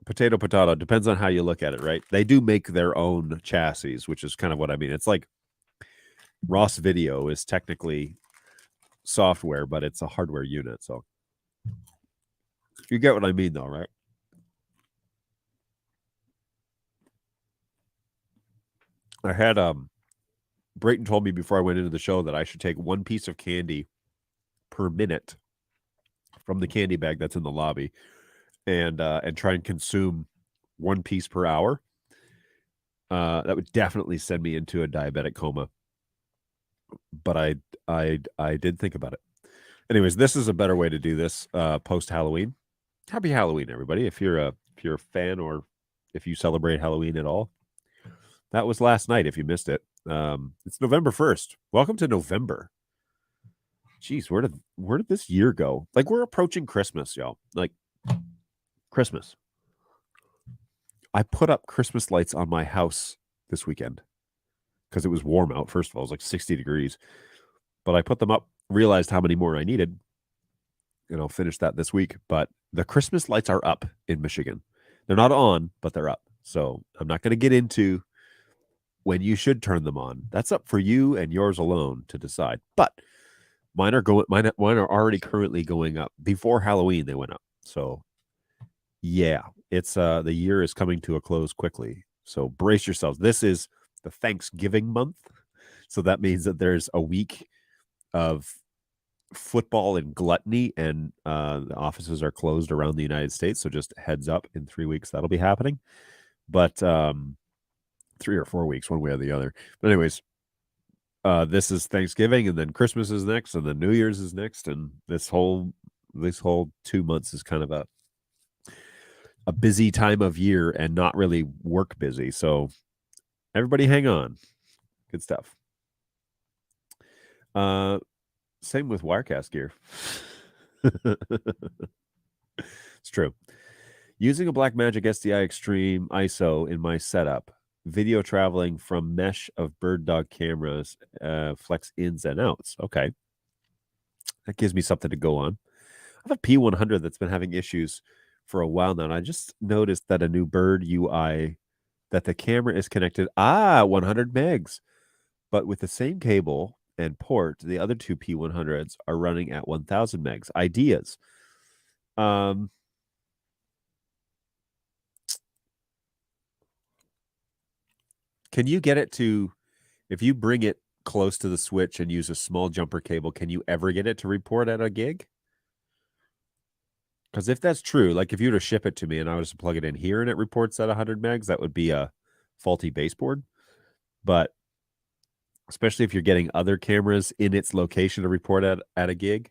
potato, depends on how you look at it, right? They do make their own chassis, which is kind of what I mean. It's like Ross Video is technically software, but it's a hardware unit. So you get what I mean, though, right? I had Brayton told me before I went into the show that I should take one piece of candy per minute from the candy bag that's in the lobby, and try and consume one piece per hour. That would definitely send me into a diabetic coma. But I did think about it. Anyways, this is a better way to do this post Halloween. Happy Halloween, everybody! If you're a fan or if you celebrate Halloween at all, that was last night. If you missed it, it's November 1st. Welcome to November. Jeez, where did this year go? Like, we're approaching Christmas, y'all. Like, Christmas. I put up Christmas lights on my house this weekend because it was warm out. First of all, it was like 60 degrees. But I put them up, realized how many more I needed, and I'll finish that this week. But the Christmas lights are up in Michigan. They're not on, but they're up. So I'm not going to get into when you should turn them on. That's up for you and yours alone to decide. But mine are already currently going up. Before Halloween, they went up. So yeah, it's the year is coming to a close quickly. So brace yourselves. This is the Thanksgiving month. So that means that there's a week of football and gluttony, and the offices are closed around the United States. So just heads up, in 3 weeks that'll be happening. But 3 or 4 weeks, one way or the other. But anyways, this is Thanksgiving, and then Christmas is next, and then New Year's is next, and this whole 2 months is kind of a busy time of year and not really work busy. So everybody hang on. Good stuff. Same with Wirecast gear. It's true. Using a Blackmagic SDI Extreme ISO in my setup, video traveling from mesh of BirdDog cameras, flex ins and outs. Okay. That gives me something to go on. I have a P100 that's been having issues for a while now, and I just noticed that a new Bird UI, that the camera is connected 100 megs, but with the same cable and port, the other two P100s are running at 1000 megs. Ideas. Can you get it to, if you bring it close to the switch and use a small jumper cable, can you ever get it to report at a gig? Because if that's true, like if you were to ship it to me and I was to plug it in here and it reports at 100 megs, that would be a faulty baseboard. But especially if you're getting other cameras in its location to report at a gig.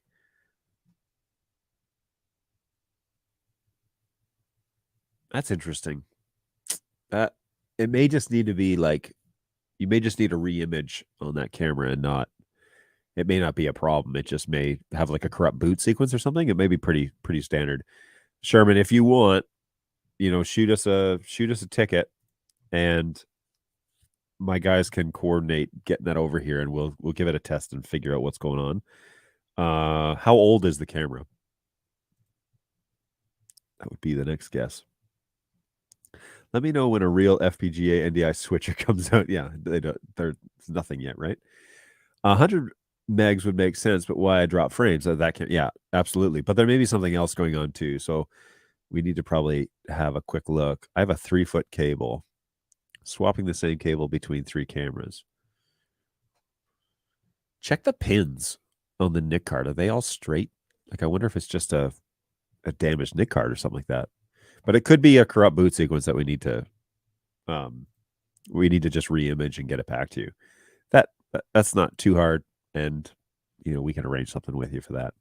That's interesting. It may just need to be like, you may just need a re-image on that camera and not, it may not be a problem. It just may have like a corrupt boot sequence or something. It may be pretty standard. Sherman, if you want, shoot us a ticket, and my guys can coordinate getting that over here, and we'll give it a test and figure out what's going on. How old is the camera? That would be the next guess. Let me know when a real FPGA NDI switcher comes out. Yeah, there's nothing yet, right? 100 megs would make sense, but why I drop frames? That can, yeah, absolutely. But there may be something else going on too. So we need to probably have a quick look. I have a 3-foot cable, swapping the same cable between 3 cameras. Check the pins on the NIC card. Are they all straight? Like, I wonder if it's just a damaged NIC card or something like that. But it could be a corrupt boot sequence that we need to just re-image and get it back to you. That's not too hard, and we can arrange something with you for that.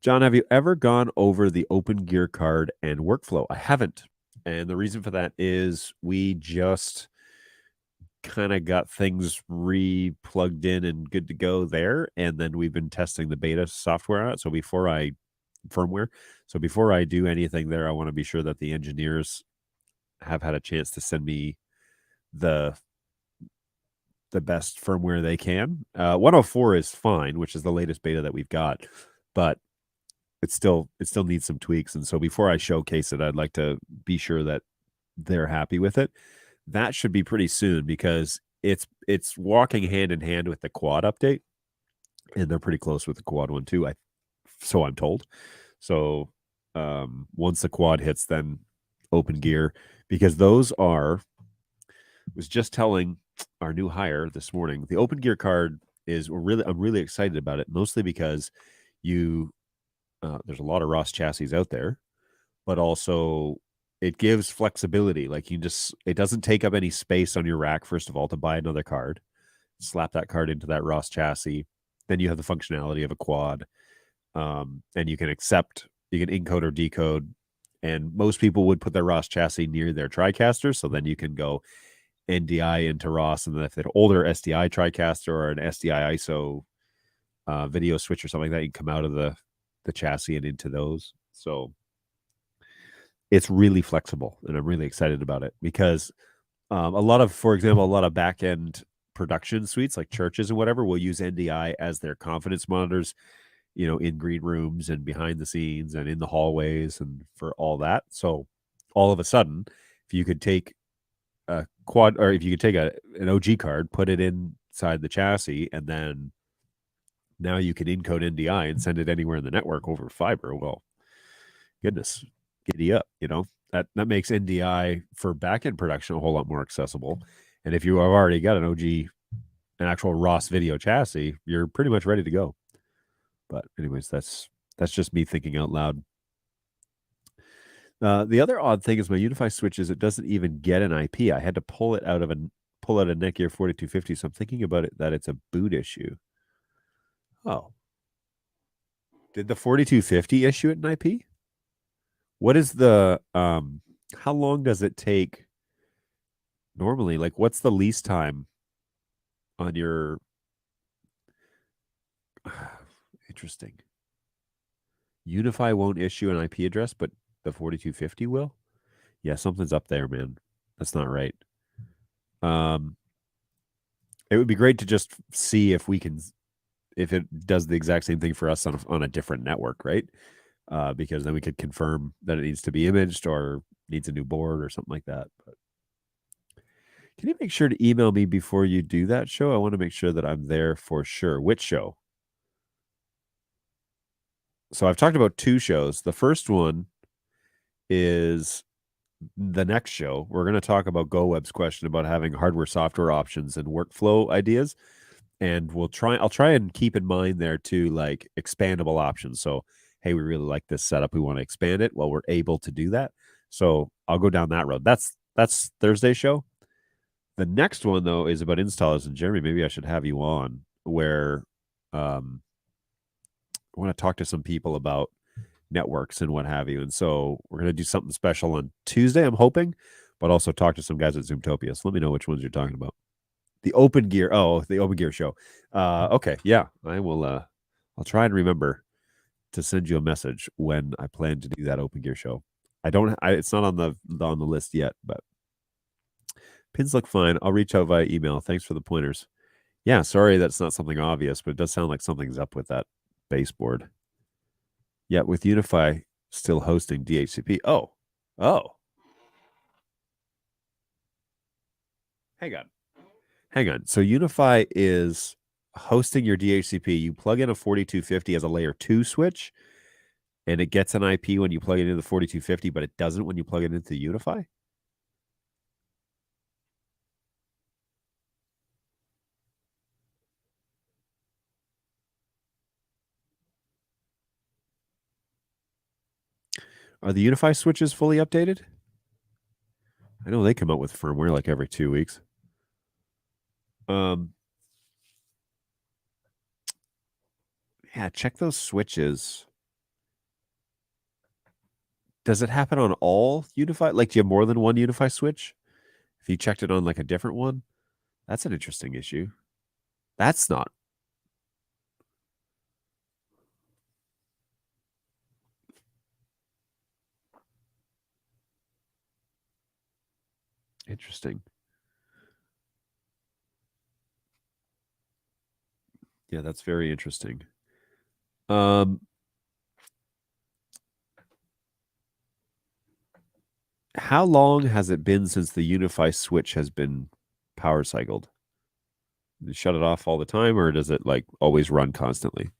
John, have you ever gone over the Open Gear card and workflow? I haven't, and the reason for that is we just kind of got things re-plugged in and good to go there, and then we've been testing the beta software out. So before I do anything there, I want to be sure that the engineers have had a chance to send me the best firmware they can. 104 is fine, which is the latest beta that we've got, but it still needs some tweaks. And so before I showcase it, I'd like to be sure that they're happy with it. That should be pretty soon, because it's walking hand in hand with the quad update, and they're pretty close with the quad one too. So I'm told. So once the quad hits, then Open Gear, because those are. Was just telling our new hire this morning, the Open Gear card I'm really excited about it, mostly because there's a lot of Ross chassis out there, but also it gives flexibility. Like, it doesn't take up any space on your rack, first of all, to buy another card, slap that card into that Ross chassis. Then you have the functionality of a quad, and you can encode or decode. And most people would put their Ross chassis near their TriCaster, so then you can go NDI into Ross, and then if they're older SDI TriCaster or an SDI ISO video switch or something like that, you can come out of the chassis and into those. So it's really flexible, and I'm really excited about it, because for example, a lot of back-end production suites like churches and whatever will use NDI as their confidence monitors, in green rooms and behind the scenes and in the hallways and for all that. So all of a sudden, if you could take a quad, or if you could take an OG card, put it inside the chassis, and then now you can encode NDI and send it anywhere in the network over fiber. Well, goodness, giddy up, that makes NDI for backend production a whole lot more accessible. And if you have already got an actual Ross video chassis, you're pretty much ready to go. But anyways, that's just me thinking out loud. The other odd thing is my Unify switches, it doesn't even get an IP. I had to pull out a Netgear 4250, so I'm thinking about it that it's a boot issue. Oh. Did the 4250 issue it an IP? What is the how long does it take normally? Like, what's the lease time on your interesting. Unify won't issue an IP address, but the 4250 will? Yeah, something's up there, man. That's not right. It would be great to just see if it does the exact same thing for us on a different network, right? Because then we could confirm that it needs to be imaged or needs a new board or something like that. But can you make sure to email me before you do that show? I want to make sure that I'm there for sure. Which show? So I've talked about 2 shows. The first one is the next show. We're going to talk about GoWeb's question about having hardware software options and workflow ideas. And I'll try and keep in mind there too, like expandable options. So, hey, we really like this setup. We want to expand it. Well, we're able to do that. So I'll go down that road. That's Thursday's show. The next one, though, is about installers. And Jeremy, maybe I should have you on, where I want to talk to some people about networks and what have you. And so we're going to do something special on Tuesday, I'm hoping, but also talk to some guys at Zoomtopia. So let me know which ones you're talking about. The Open Gear. Oh, the Open Gear show. Okay. Yeah, I will. I'll try and remember to send you a message when I plan to do that Open Gear show. It's not on the list yet, but pins look fine. I'll reach out via email. Thanks for the pointers. Yeah, sorry that's not something obvious, but it does sound like something's up with that baseboard. Yeah, with Unify still hosting DHCP. Oh. Hang on. So Unify is hosting your DHCP, you plug in a 4250 as a layer 2 switch, and it gets an IP when you plug it into the 4250, but it doesn't when you plug it into Unify? Are the Unify switches fully updated? I know they come out with firmware like every 2 weeks. Yeah, check those switches. Does it happen on all Unify? Like, do you have more than one Unify switch? If you checked it on like a different one, that's an interesting issue. That's not. Interesting. Yeah, that's very interesting. How long has it been since the Unify switch has been power cycled? You shut it off all the time, or does it like always run constantly?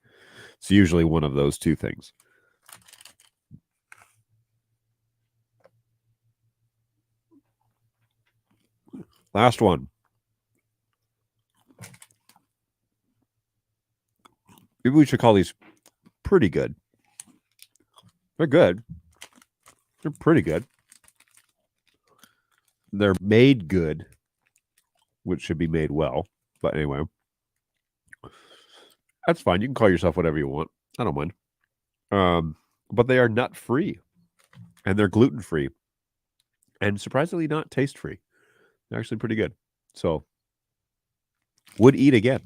It's usually one of those two things. Last one. Maybe we should call these pretty good. They're good. They're pretty good. They're made good, which should be made well. But anyway, that's fine. You can call yourself whatever you want. I don't mind. But they are nut free, and they're gluten free, and surprisingly not taste free. They're actually pretty good. So, would eat again.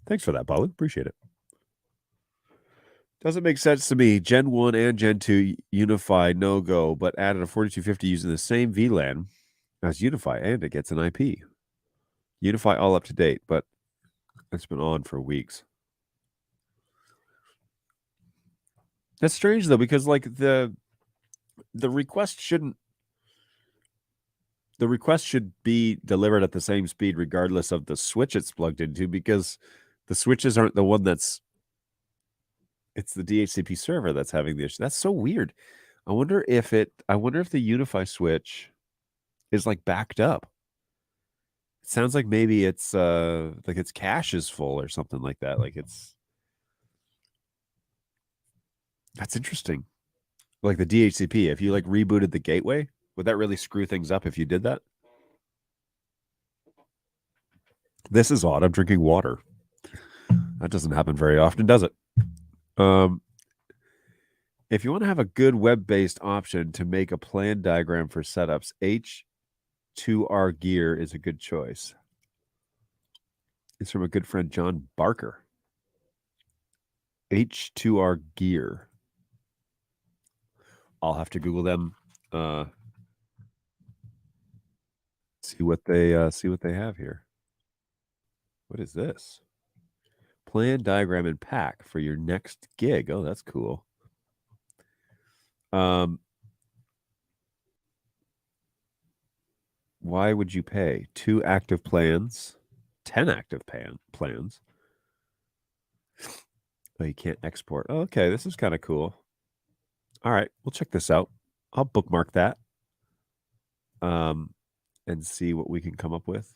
Thanks for that, Balu. Appreciate it. Doesn't make sense to me. Gen 1 and Gen 2 Unify no-go, but added a 4250 using the same VLAN as Unify, and it gets an IP. Unify all up to date, but it's been on for weeks. That's strange, though, because like the request shouldn't... The request should be delivered at the same speed regardless of the switch it's plugged into, because the switches aren't the one that's... It's the DHCP server that's having the issue. That's so weird. I wonder if the Unify switch is like backed up. It sounds like maybe it's like its cache is full or something like that. Like that's interesting. Like the DHCP, if you like rebooted the gateway, would that really screw things up if you did that? This is odd. I'm drinking water. That doesn't happen very often, does it? If you want to have a good web-based option to make a plan diagram for setups, H2R Gear is a good choice. It's from a good friend, John Barker. H2R Gear. I'll have to Google them. See what they have here. What is this? Plan, diagram, and pack for your next gig. Oh, that's cool. Why would you pay? 2 active plans, 10 active plans. Oh, you can't export. Oh, okay, this is kind of cool. All right, we'll check this out. I'll bookmark that. And see what we can come up with.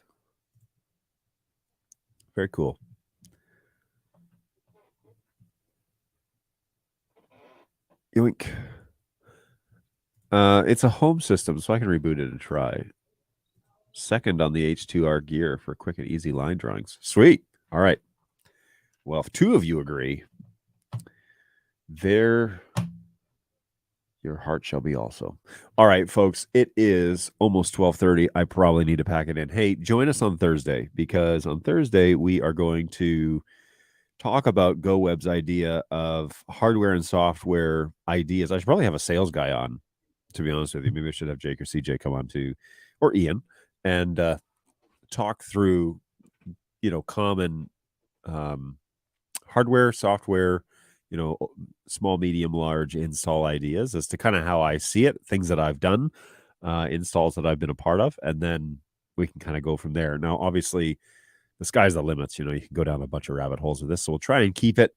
Very cool. Yoink. It's a home system, so I can reboot it and try. Second on the H2R Gear for quick and easy line drawings. Sweet. All right. Well, if 2 of you agree, your heart shall be also. All right, folks, it is almost 12:30. I probably need to pack it in. Hey, join us on Thursday, because on Thursday we are going to talk about GoWeb's idea of hardware and software ideas. I should probably have a sales guy on, to be honest with you. Maybe I should have Jake or CJ come on too, or Ian, and talk through, common hardware, software, small, medium, large install ideas as to kind of how I see it, things that I've done, installs that I've been a part of, and then we can kind of go from there. Now, obviously, the sky's the limits. You know, you can go down a bunch of rabbit holes with this. So we'll try and keep it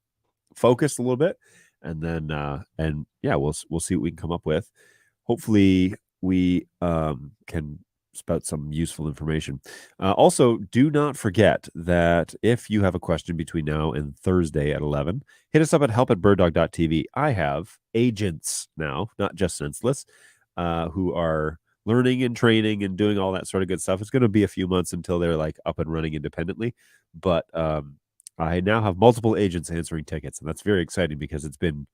focused a little bit, and then and yeah, we'll see what we can come up with. Hopefully, we can spout some useful information. Also, do not forget that if you have a question between now and Thursday at 11, hit us up at help@birddog.tv. I have agents now, not just senseless, who are learning and training and doing all that sort of good stuff. It's going to be a few months until they're like up and running independently, but I now have multiple agents answering tickets, and that's very exciting because it's been,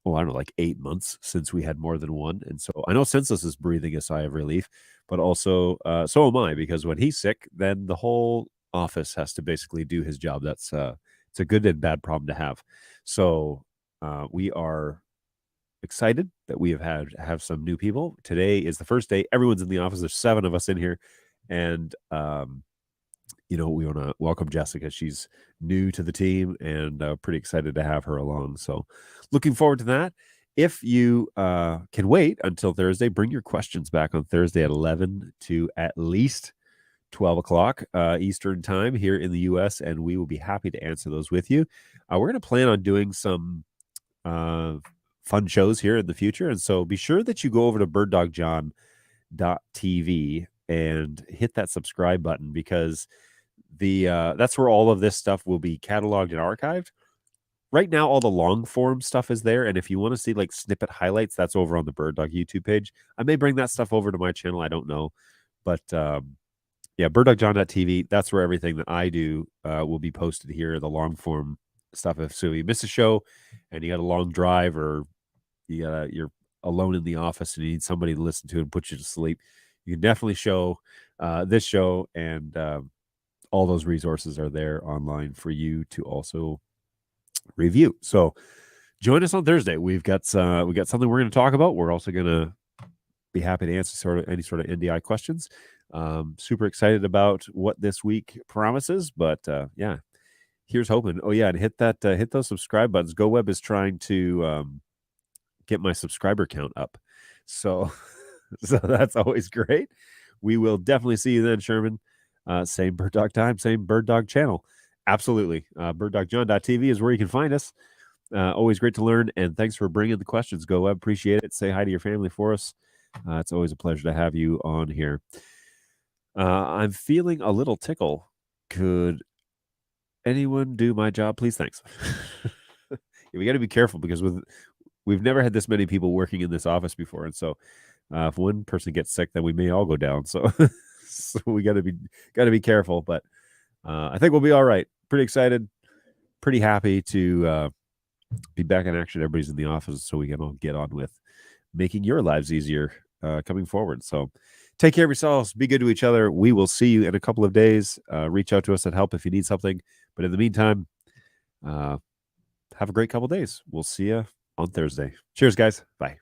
well, I don't know, like 8 months since we had more than one. And so I know Senseless is breathing a sigh of relief, but also so am I, because when he's sick, then the whole office has to basically do his job. That's it's a good and bad problem to have. So we are excited that we have some new people. Today is the first day. Everyone's in the office. There's 7 of us in here, and you know, we want to welcome Jessica. She's new to the team, and pretty excited to have her along. So looking forward to that. If you can wait until Thursday, bring your questions back on Thursday at 11 to at least 12 o'clock Eastern time here in the U.S., and we will be happy to answer those with you. We're going to plan on doing some fun shows here in the future, and so be sure that you go over to birddogjohn.tv and hit that subscribe button, because that's where all of this stuff will be cataloged and archived. Right now, all the long form stuff is there, and if you want to see like snippet highlights, that's over on the BirdDog YouTube page. I may bring that stuff over to my channel. I don't know, but yeah, birddogjohn.tv. That's where everything that I do will be posted here. The long form stuff. So you miss a show, and you got a long drive, or you're alone in the office and you need somebody to listen to and put you to sleep, you can definitely show this show, and all those resources are there online for you to also review. So join us on Thursday. We've got something we're going to talk about. We're also going to be happy to answer any sort of NDI questions. Super excited about what this week promises, but yeah, here's hoping. Oh yeah, and hit those subscribe buttons. GoWeb is trying to get my subscriber count up, so so that's always great. We will definitely see you then, Sherman. Same BirdDog time, same BirdDog channel. Absolutely. BirdDogJohn.tv is where you can find us. Always great to learn, and thanks for bringing the questions. Go Web, appreciate it. Say hi to your family for us. It's always a pleasure to have you on here. I'm feeling a little tickle. Could anyone do my job, please? Thanks. We got to be careful, because we've never had this many people working in this office before, and so if one person gets sick, then we may all go down. So, so we got to be careful. But I think we'll be all right. Pretty excited, pretty happy to be back in action. Everybody's in the office, so we can all get on with making your lives easier coming forward. So take care of yourselves. Be good to each other. We will see you in a couple of days. Reach out to us at help if you need something. But in the meantime, have a great couple of days. We'll see you on Thursday. Cheers, guys. Bye.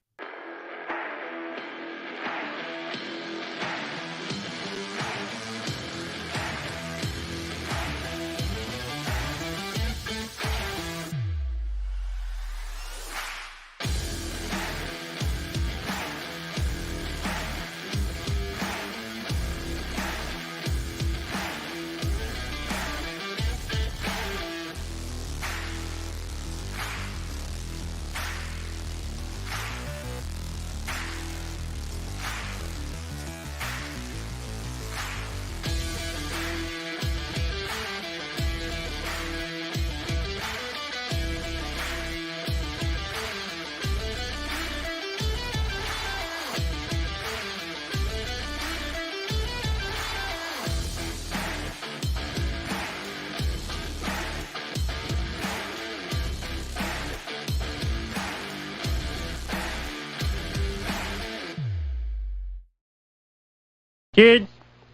Kids,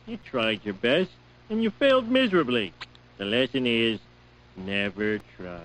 you tried your best, and you failed miserably. The lesson is, never try.